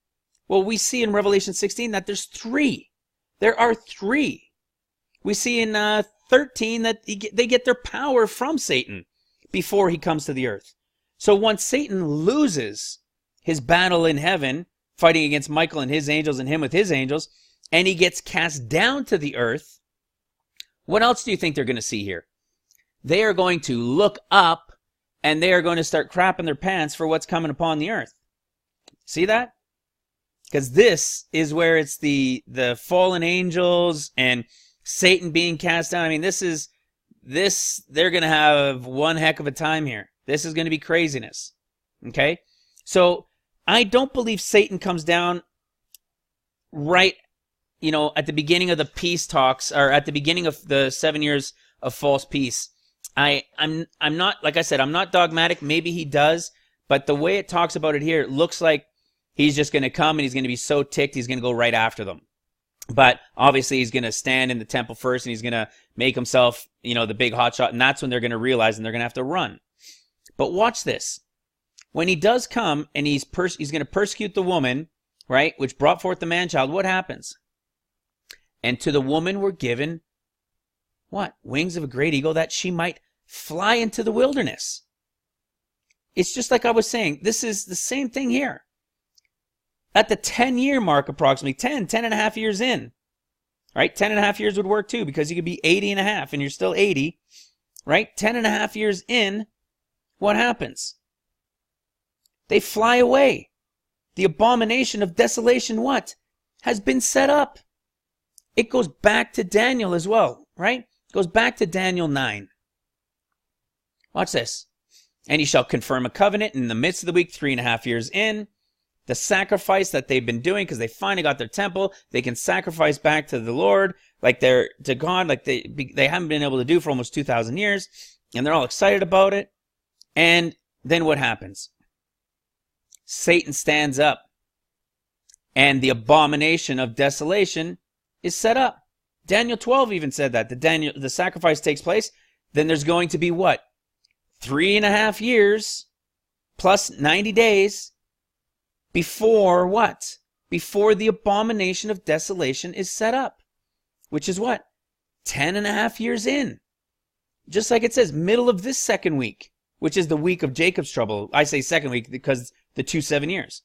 Well, we see in Revelation 16 that there's three. There are three. We see in 13 that they get their power from Satan before he comes to the earth. So once Satan loses his battle in heaven, fighting against Michael and his angels and him with his angels, and he gets cast down to the earth, what else do you think they're going to see here? They are going to look up, and they are going to start crapping their pants for what's coming upon the earth. See that? Because this is where it's the fallen angels and Satan being cast down. I mean, they're going to have one heck of a time here. This is going to be craziness. Okay? So, I don't believe Satan comes down right, at the beginning of the peace talks, or at the beginning of the 7 years of false peace. I'm not, like I said, I'm not dogmatic. Maybe he does, but the way it talks about it here, it looks like he's just going to come and he's going to be so ticked, he's going to go right after them. But obviously he's going to stand in the temple first, and he's going to make himself, the big hotshot, and that's when they're going to realize, and they're going to have to run. But watch this. When he does come and he's going to persecute the woman, right, which brought forth the man-child, what happens? And to the woman were given, what? Wings of a great eagle, that she might fly into the wilderness. It's just like I was saying. This is the same thing here. At the 10-year mark, approximately, 10 and a half years in, right? 10 and a half years would work too, because you could be 80 and a half and you're still 80, right? 10 and a half years in, what happens? They fly away. The abomination of desolation, what? Has been set up. It goes back to Daniel as well, right? It goes back to Daniel 9. Watch this. And he shall confirm a covenant in the midst of the week, 3.5 years in. The sacrifice that they've been doing, because they finally got their temple, they can sacrifice back to the Lord, like they're to God, like they haven't been able to do for almost 2,000 years, and they're all excited about it. And then what happens? Satan stands up, and the abomination of desolation is set up. Daniel 12 even said that. The sacrifice takes place. Then there's going to be what? 3.5 years plus 90 days before what? Before the abomination of desolation is set up. Which is what? 10.5 years in. Just like it says, middle of this second week, which is the week of Jacob's trouble. I say second week because the 2 7 years.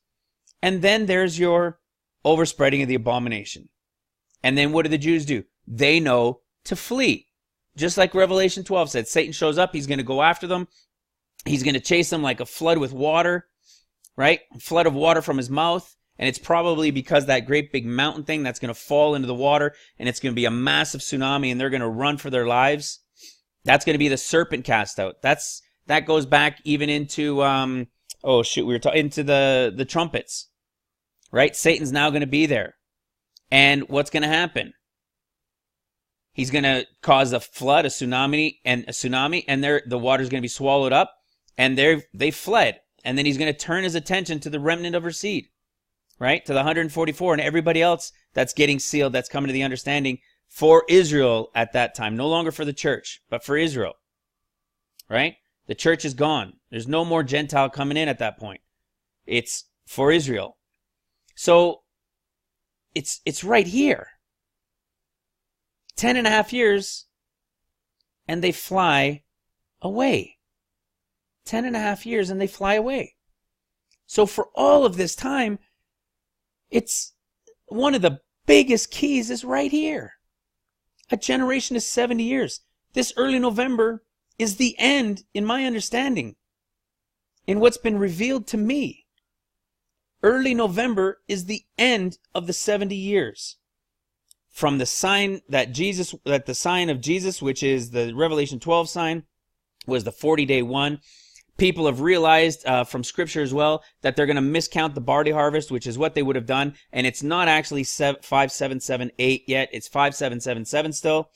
And then there's your overspreading of the abomination. And then what do the Jews do? They know to flee. Just like Revelation 12 said, Satan shows up, he's going to go after them. He's going to chase them like a flood with water, right? A flood of water from his mouth. And it's probably because that great big mountain thing that's going to fall into the water, and it's going to be a massive tsunami, and they're going to run for their lives. That's going to be the serpent cast out. That goes back even into, into the trumpets, right? Satan's now going to be there. And what's going to happen? He's going to cause a flood, a tsunami, and the water's going to be swallowed up, and they fled. And then he's going to turn his attention to the remnant of her seed, right? To the 144 and everybody else that's getting sealed, that's coming to the understanding for Israel at that time. No longer for the church, but for Israel, right? The church is gone. There's no more Gentile coming in at that point. It's for Israel. So it's right here. 10.5 years, and they fly away. 10.5 years, and they fly away. So for all of this time, it's one of the biggest keys is right here. A generation is 70 years. This early November is the end, in my understanding, in what's been revealed to me. Early November is the end of the 70 years. From the sign that the sign of Jesus, which is the Revelation 12 sign, was the 40-day one. People have realized from Scripture as well that they're going to miscount the barley harvest, which is what they would have done. And it's not actually 5778 yet. It's 5777 still.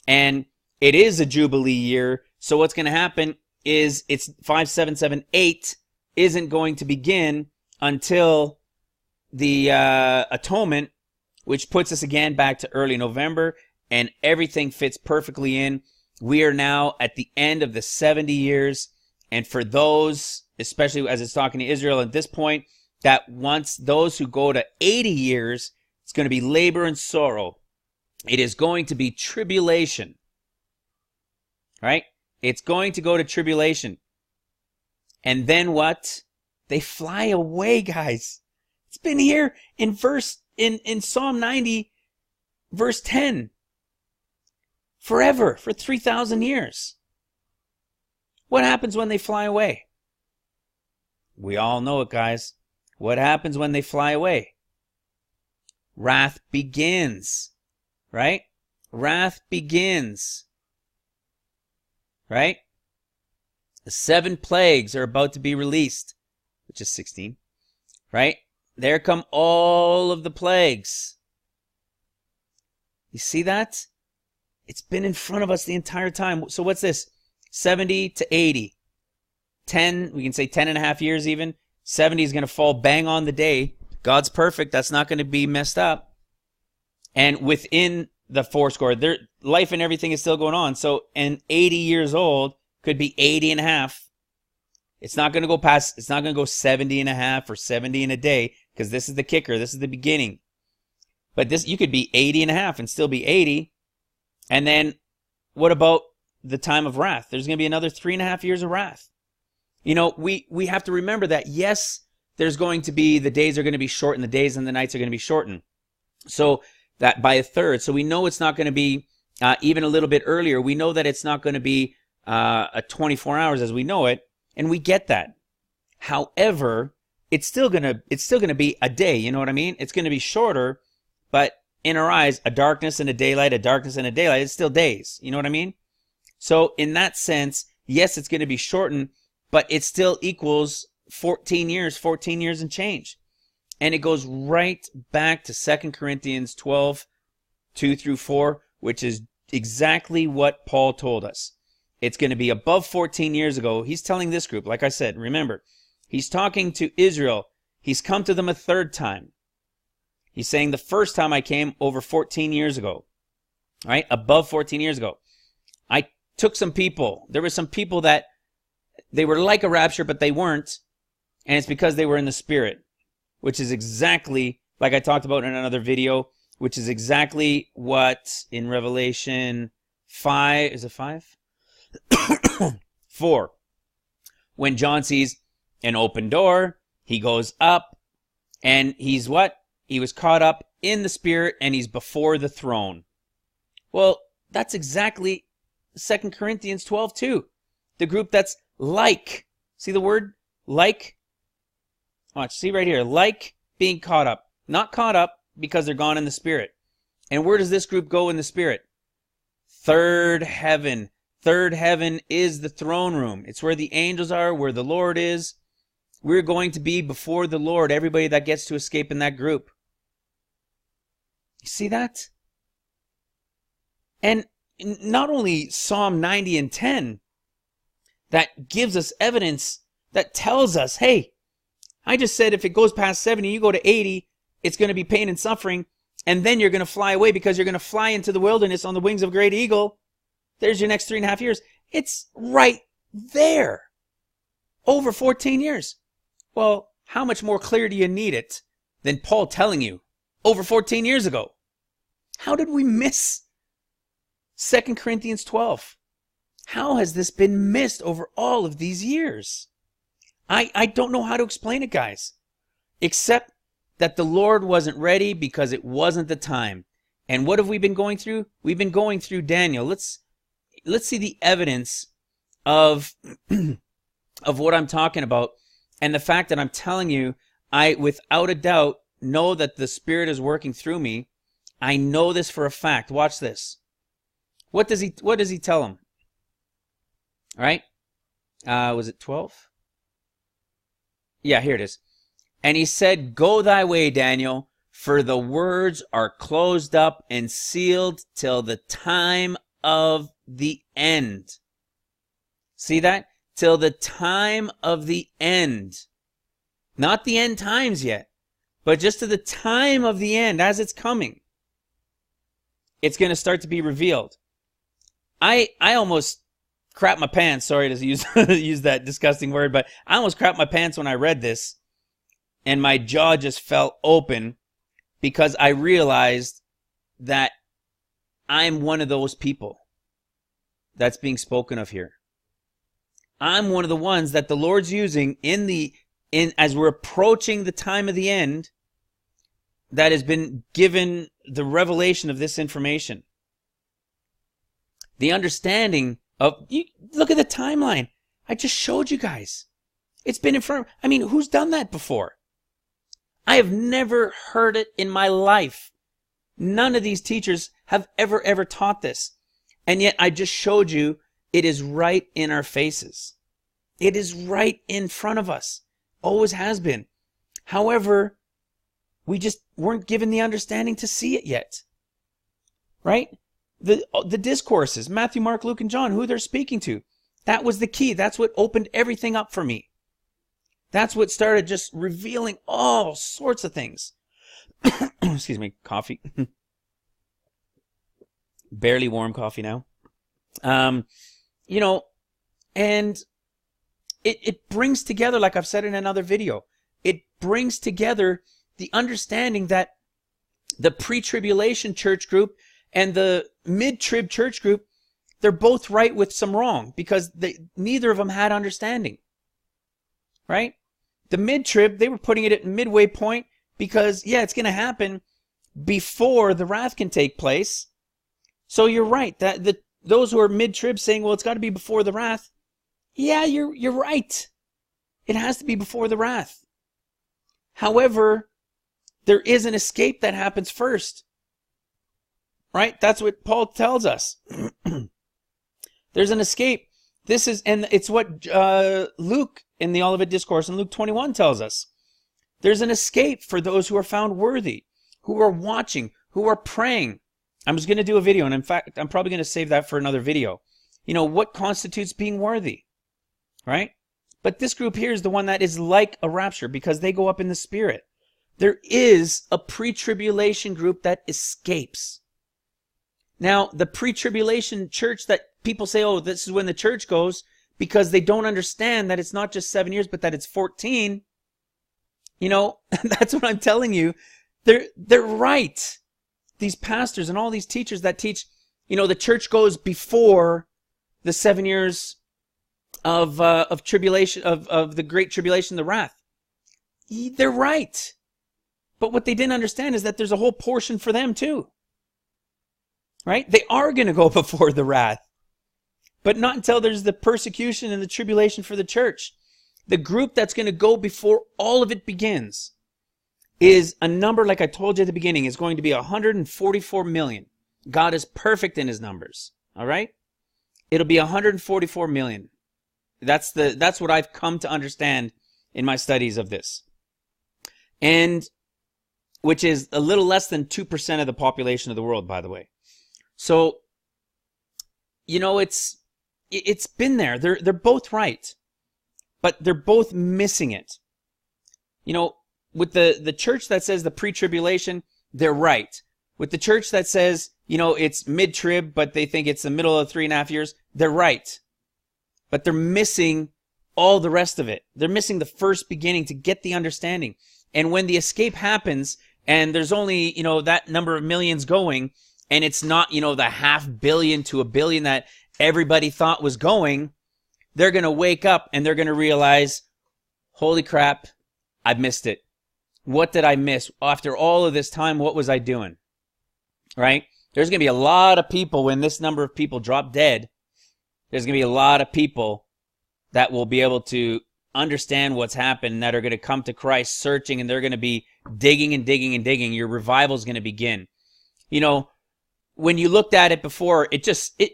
And it is a Jubilee year. So what's going to happen is it's 5778 isn't going to begin until the atonement, which puts us again back to early November. And everything fits perfectly in. We are now at the end of the 70 years. And for those, especially as it's talking to Israel at this point, that once those who go to 80 years, it's going to be labor and sorrow. It is going to be tribulation. Right? It's going to go to tribulation. And then what? They fly away, guys. It's been here in Psalm 90, verse 10. Forever, for 3,000 years. What happens when they fly away? We all know it, guys. What happens when they fly away? Wrath begins. Right? Wrath begins. Right? The 7 plagues are about to be released, which is 16. Right? There come all of the plagues. You see that? It's been in front of us the entire time. So what's this? 70 to 80. 10, we can say 10.5 years even. 70 is going to fall bang on the day. God's perfect. That's not going to be messed up. And within the fourscore, their life and everything is still going on. So, and 80 years old could be 80 and a half. It's not going to go past, it's not going to go 70 and a half or 70 in a day, because this is the kicker. This is the beginning. But this, you could be 80 and a half and still be 80. And then what about the time of wrath? There's going to be another 3.5 years of wrath. You know, we have to remember that, yes, there's going to be, the days are going to be shortened, the days and the nights are going to be shortened. So that by a third. So we know it's not going to be even a little bit earlier. We know that it's not going to be a 24 hours as we know it, and we get that. However, it's still going to be a day, you know what I mean? It's going to be shorter, but in our eyes, a darkness and a daylight, it's still days. You know what I mean? So in that sense, yes, it's going to be shortened, but it still equals 14 years and change. And it goes right back to 2 Corinthians 12, 2 through 4, which is exactly what Paul told us. It's going to be above 14 years ago. He's telling this group, like I said, remember, he's talking to Israel. He's come to them a third time. He's saying the first time I came over 14 years ago, right? Above 14 years ago. I took some people. There were some people that they were like a rapture, but they weren't. And it's because they were in the Spirit, which is exactly, like I talked about in another video, which is exactly what in Revelation 5, is it 5? 4. When John sees an open door, he goes up, and he's what? He was caught up in the Spirit, and he's before the throne. Well, that's exactly 2 Corinthians 12 too. The group that's like. See the word? Like? Watch, see right here. Like being caught up. Not caught up because they're gone in the Spirit. And where does this group go in the Spirit? Third heaven. Third heaven is the throne room. It's where the angels are, where the Lord is. We're going to be before the Lord, everybody that gets to escape in that group. You see that? And not only Psalm 90 and 10, that gives us evidence that tells us, hey, I just said if it goes past 70, you go to 80, it's going to be pain and suffering, and then you're going to fly away because you're going to fly into the wilderness on the wings of a great eagle. There's your next 3.5 years. It's right there. Over 14 years. Well, how much more clear do you need it than Paul telling you over 14 years ago? How did we miss 2 Corinthians 12? How has this been missed over all of these years? I don't know how to explain it, guys, except that the Lord wasn't ready because it wasn't the time. And what have we been going through? We've been going through Daniel. Let's see the evidence of what I'm talking about, and the fact that I'm telling you, I without a doubt know that the Spirit is working through me. I know this for a fact. Watch this. What does he tell him? All right? Was it 12? Yeah, here it is. And he said, "Go thy way, Daniel, for the words are closed up and sealed till the time of the end." See that? Till the time of the end. Not the end times yet, but just to the time of the end as it's coming. It's going to start to be revealed. I almost crap my pants. Sorry to use that disgusting word, but I almost crap my pants when I read this, and my jaw just fell open because I realized that I'm one of those people that's being spoken of here. I'm one of the ones that the Lord's using as we're approaching the time of the end, that has been given the revelation of this information. The understanding of, look at the timeline. I just showed you guys. It's been in front of, I mean, who's done that before? I have never heard it in my life. None of these teachers have ever taught this. And yet I just showed you it is right in our faces. It is right in front of us. Always has been. However, we just weren't given the understanding to see it yet. Right? The discourses, Matthew, Mark, Luke, and John, who they're speaking to. That was the key. That's what opened everything up for me. That's what started just revealing all sorts of things. Excuse me, coffee. Barely warm coffee now. And it brings together, like I've said in another video, it brings together the understanding that the pre-tribulation church group and the mid-trib church group, they're both right with some wrong, because neither of them had understanding. Right? The mid-trib, they were putting it at midway point because, yeah, it's going to happen before the wrath can take place. So you're right. Those who are mid-trib saying, well, it's got to be before the wrath. Yeah, you're right. It has to be before the wrath. However, there is an escape that happens first. Right? That's what Paul tells us. There's an escape. And it's what Luke in the Olivet Discourse in Luke 21 tells us. There's an escape for those who are found worthy, who are watching, who are praying. I was going to do a video, and in fact, I'm probably going to save that for another video. What constitutes being worthy? Right? But this group here is the one that is like a rapture because they go up in the Spirit. There is a pre-tribulation group that escapes. Now, the pre-tribulation church that people say, oh, this is when the church goes, because they don't understand that it's not just 7 years, but that it's 14. That's what I'm telling you. They're right. These pastors and all these teachers that teach, the church goes before the 7 years of tribulation, of the great tribulation, the wrath. They're right. But what they didn't understand is that there's a whole portion for them too. Right? They are going to go before the wrath. But not until there's the persecution and the tribulation for the church. The group that's going to go before all of it begins is a number, like I told you at the beginning, is going to be 144 million. God is perfect in his numbers. All right? It'll be 144 million. That's what I've come to understand in my studies of this. And which is a little less than 2% of the population of the world, by the way. So, it's been there. They're both right, but they're both missing it. With the church that says the pre-tribulation, they're right. With the church that says, it's mid-trib, but they think it's the middle of 3.5 years, they're right. But they're missing all the rest of it. They're missing the first beginning to get the understanding. And when the escape happens, and there's only, that number of millions going, and it's not, the 500 million to 1 billion that everybody thought was going, they're going to wake up and they're going to realize, holy crap, I missed it. What did I miss? After all of this time, what was I doing? Right? There's going to be a lot of people when this number of people drop dead. There's going to be a lot of people that will be able to understand what's happened, that are going to come to Christ searching, and they're going to be digging and digging and digging. Your revival is going to begin. You know, when you looked at it before,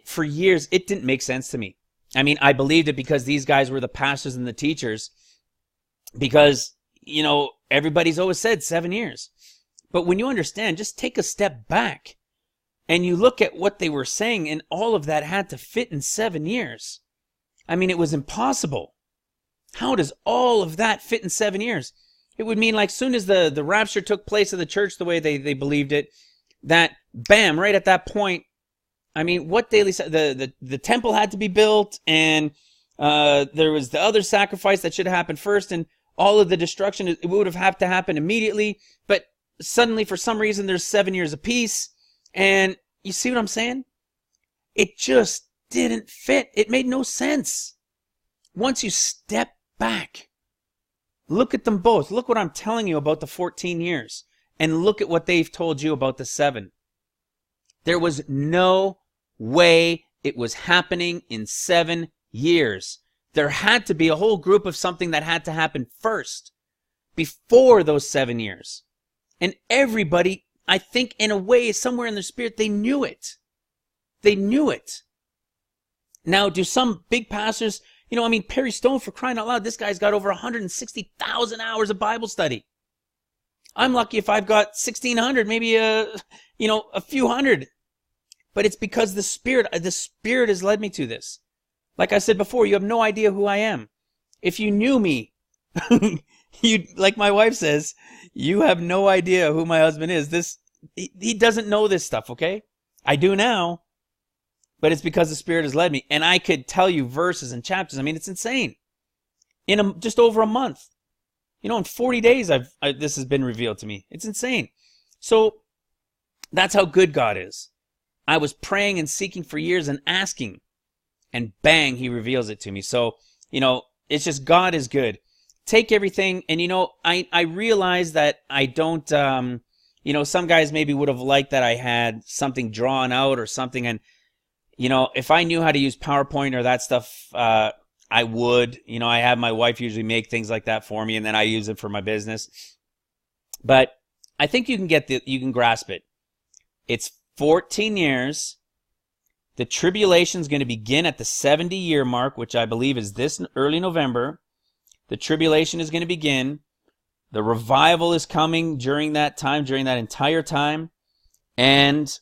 for years, it didn't make sense to me. I mean, I believed it because these guys were the pastors and the teachers, because, you know, everybody's always said 7 years. But when you understand, just take a step back and you look at what they were saying, and all of that had to fit in 7 years. I mean, it was impossible. How does all of that fit in 7 years? It would mean like soon as the rapture took place of the church the way they believed it, that bam, right at that point, I mean, what daily, the temple had to be built, and there was the other sacrifice that should have happened first, and all of the destruction, it would have had to happen immediately, but suddenly for some reason there's 7 years of peace, and you see what I'm saying? It just didn't fit. It made no sense. Once you step back, look at them both. Look what I'm telling you about the 14 years, and look at what they've told you about the 7. There was no way it was happening in 7 years. There had to be a whole group of something that had to happen first, before those 7 years. And everybody, I think in a way, somewhere in their spirit, they knew it. They knew it. Now, do some big pastors, you know, I mean, Perry Stone, for crying out loud, this guy's got over 160,000 hours of Bible study. I'm lucky if I've got 1,600, maybe a few hundred. But it's because the Spirit has led me to this. Like I said before, you have no idea who I am. If you knew me, you, like my wife says, you have no idea who my husband is. He doesn't know this stuff, okay? I do now, but it's because the Spirit has led me. And I could tell you verses and chapters. I mean, it's insane. In just over a month. You know, in 40 days, this has been revealed to me. It's insane. So that's how good God is. I was praying and seeking for years and asking, and bang, he reveals it to me. So, you know, it's just God is good. Take everything, and, you know, I realize that I don't, you know, some guys maybe would have liked that I had something drawn out or something, and, you know, if I knew how to use PowerPoint or that stuff, I would. You know, I have my wife usually make things like that for me, and then I use it for my business. But I think you can grasp it. It's 14 years. The tribulation is going to begin at the 70-year mark, which I believe is this early November. The tribulation is going to begin. The revival is coming during that time, during that entire time. And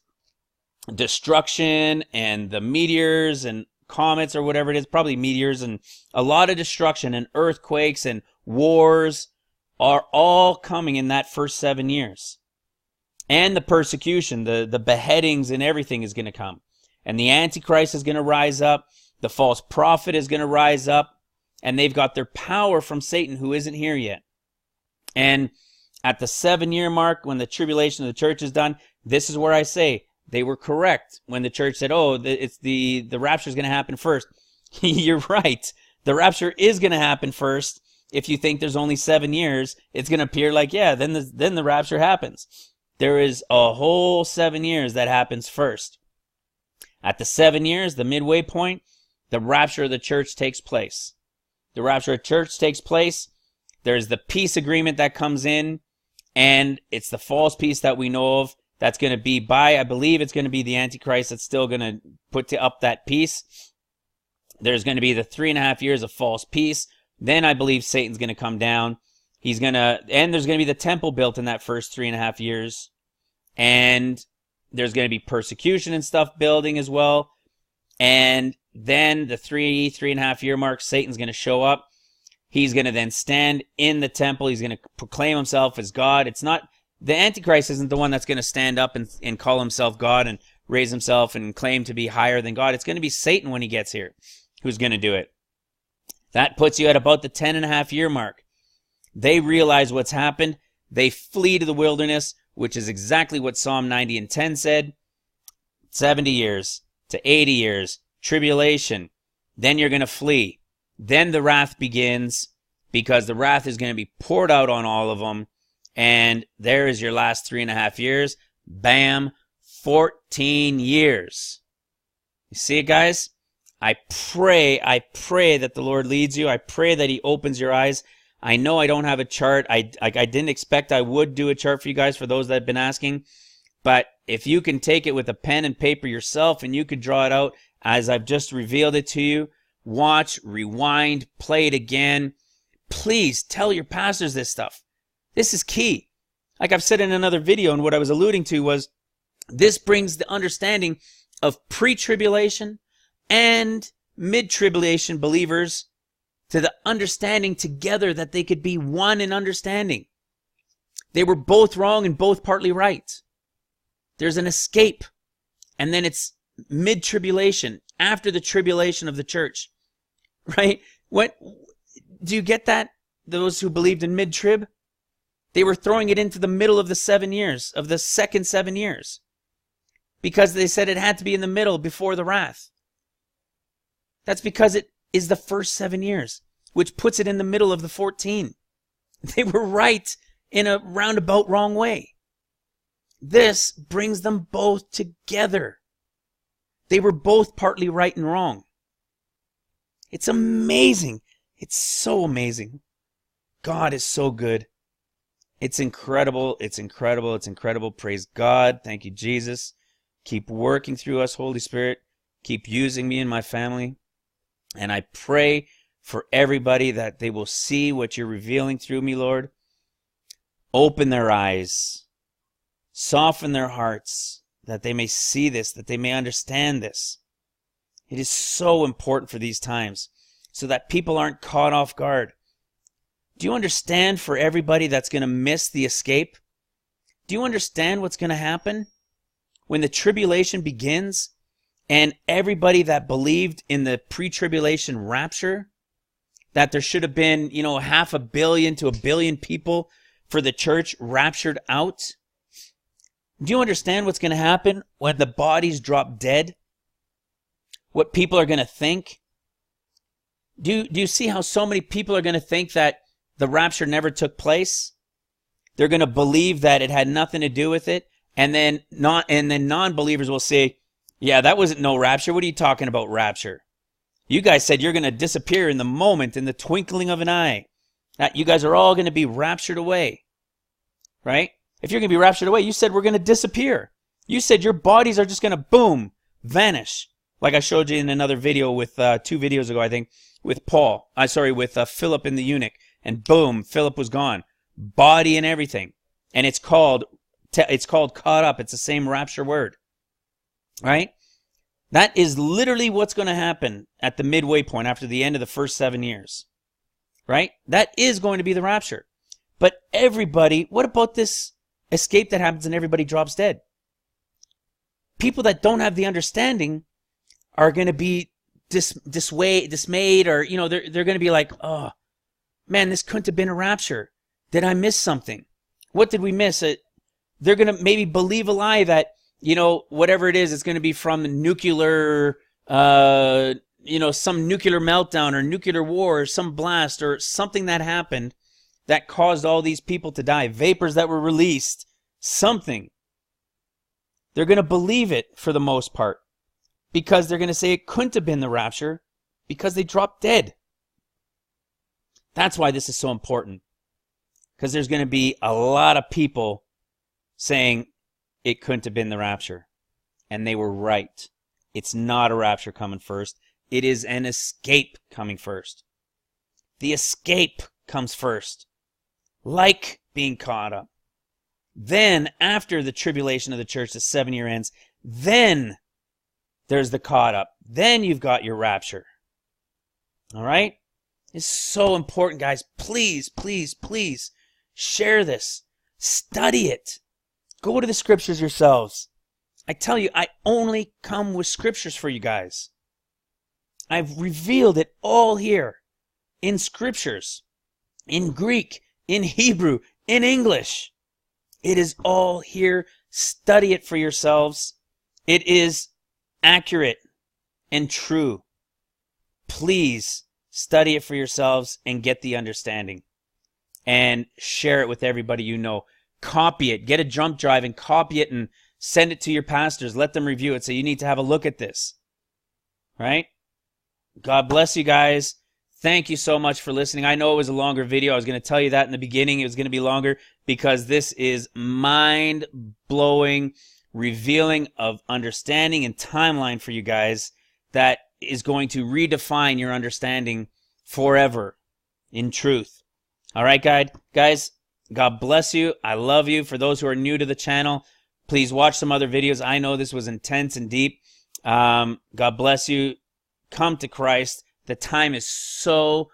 destruction and the meteors and comets or whatever it is, probably meteors, and a lot of destruction and earthquakes and wars are all coming in that first 7 years. And the persecution, the beheadings and everything is going to come. And the Antichrist is going to rise up. The false prophet is going to rise up. And they've got their power from Satan, who isn't here yet. And at the 7-year mark, when the tribulation of the church is done, this is where I say they were correct when the church said, oh, it's the rapture is going to happen first. You're right. The rapture is going to happen first. If you think there's only 7 years, it's going to appear like, yeah, then the rapture happens. There is a whole 7 years that happens first. At the 7 years, the midway point, the rapture of the church takes place. The rapture of the church takes place. There's the peace agreement that comes in, and it's the false peace that we know of. That's going to be I believe it's going to be the Antichrist that's still going to put up that peace. There's going to be the 3.5 years of false peace. Then I believe Satan's going to come down. And there's going to be the temple built in that first 3.5 years. And there's going to be persecution and stuff building as well. And then the 3.5 year mark, Satan's going to show up. He's going to then stand in the temple. He's going to proclaim himself as God. It's not, the Antichrist isn't the one that's going to stand up and call himself God and raise himself and claim to be higher than God. It's going to be Satan when he gets here who's going to do it. That puts you at about the 10.5 year mark. They realize what's happened. They flee to the wilderness, which is exactly what Psalm 90 and 10 said. 70 years to 80 years tribulation. Then you're going to flee. Then the wrath begins, because the wrath is going to be poured out on all of them. And there is your last 3.5 years. Bam, 14 years. You see it, guys? I pray that the Lord leads you. I pray that he opens your eyes. I know I don't have a chart. I didn't expect I would do a chart for you guys, for those that have been asking. But if you can take it with a pen and paper yourself and you could draw it out as I've just revealed it to you, watch, rewind, play it again. Please tell your pastors this stuff. This is key. Like I've said in another video, and what I was alluding to was, this brings the understanding of pre-tribulation and mid-tribulation believers to the understanding together that they could be one in understanding. They were both wrong and both partly right. There's an escape, and then it's mid-tribulation, after the tribulation of the church, right? What do you get that? Those who believed in mid-trib, they were throwing it into the middle of the 7 years, of the second 7 years, because they said it had to be in the middle before the wrath. That's because it is the first 7 years, which puts it in the middle of the 14. They were right in a roundabout wrong way. This brings them both together. They were both partly right and wrong. It's amazing. It's so amazing. God is so good. It's incredible. It's incredible. It's incredible. Praise God. Thank you, Jesus. Keep working through us, Holy Spirit. Keep using me and my family. And I pray for everybody that they will see what you're revealing through me, Lord. Open their eyes. Soften their hearts, that they may see this, that they may understand this. It is so important for these times, so that people aren't caught off guard. Do you understand, for everybody that's going to miss the escape? Do you understand what's going to happen when the tribulation begins and everybody that believed in the pre-tribulation rapture, that there should have been, 500 million to 1 billion people for the church raptured out? Do you understand what's going to happen when the bodies drop dead? What people are going to think? Do you see how so many people are going to think that the rapture never took place? They're going to believe that it had nothing to do with it, and then non-believers will say, "Yeah, that wasn't no rapture. What are you talking about, rapture? You guys said you're going to disappear in the moment, in the twinkling of an eye. That you guys are all going to be raptured away." Right? If you're going to be raptured away, you said we're going to disappear. You said your bodies are just going to, boom, vanish. Like I showed you in another video with 2 videos ago, I think, with Philip and the eunuch. And boom, Philip was gone. Body and everything. And it's called caught up. It's the same rapture word. Right? That is literally what's going to happen at the midway point after the end of the first 7 years. Right? That is going to be the rapture. But everybody, what about this escape that happens and everybody drops dead? People that don't have the understanding are going to be dismayed, or, they're going to be like, "Oh, man, this couldn't have been a rapture. Did I miss something? What did we miss?" They're going to maybe believe a lie that, whatever it is, it's going to be from nuclear, some nuclear meltdown or nuclear war or some blast or something that happened that caused all these people to die. Vapors that were released. Something. They're going to believe it for the most part, because they're going to say it couldn't have been the rapture because they dropped dead. That's why this is so important. Because there's going to be a lot of people saying it couldn't have been the rapture. And they were right. It's not a rapture coming first. It is an escape coming first. The escape comes first. Like being caught up. Then, after the tribulation of the church, the 7-year ends, then there's the caught up. Then you've got your rapture. All right? It's so important, guys. Please, please, please share this. Study it. Go to the scriptures yourselves. I tell you, I only come with scriptures for you guys. I've revealed it all here in scriptures, in Greek, in Hebrew, in English. It is all here. Study it for yourselves. It is accurate. and true. Please study it for yourselves and get the understanding. And share it with everybody you know. Copy it. Get a jump drive and copy it and send it to your pastors. Let them review it. So you need to have a look at this. Right? God bless you guys. Thank you so much for listening. I know it was a longer video. I was going to tell you that in the beginning. It was going to be longer because this is mind-blowing, revealing of understanding and timeline for you guys that is going to redefine your understanding forever in truth. All right, guys, God bless you. I love you. For those who are new to the channel, please watch some other videos. I know this was intense and deep. God bless you. Come to Christ. The time is so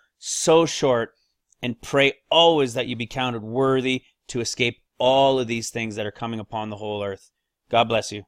short, and pray always that you be counted worthy to escape all of these things that are coming upon the whole earth. God bless you.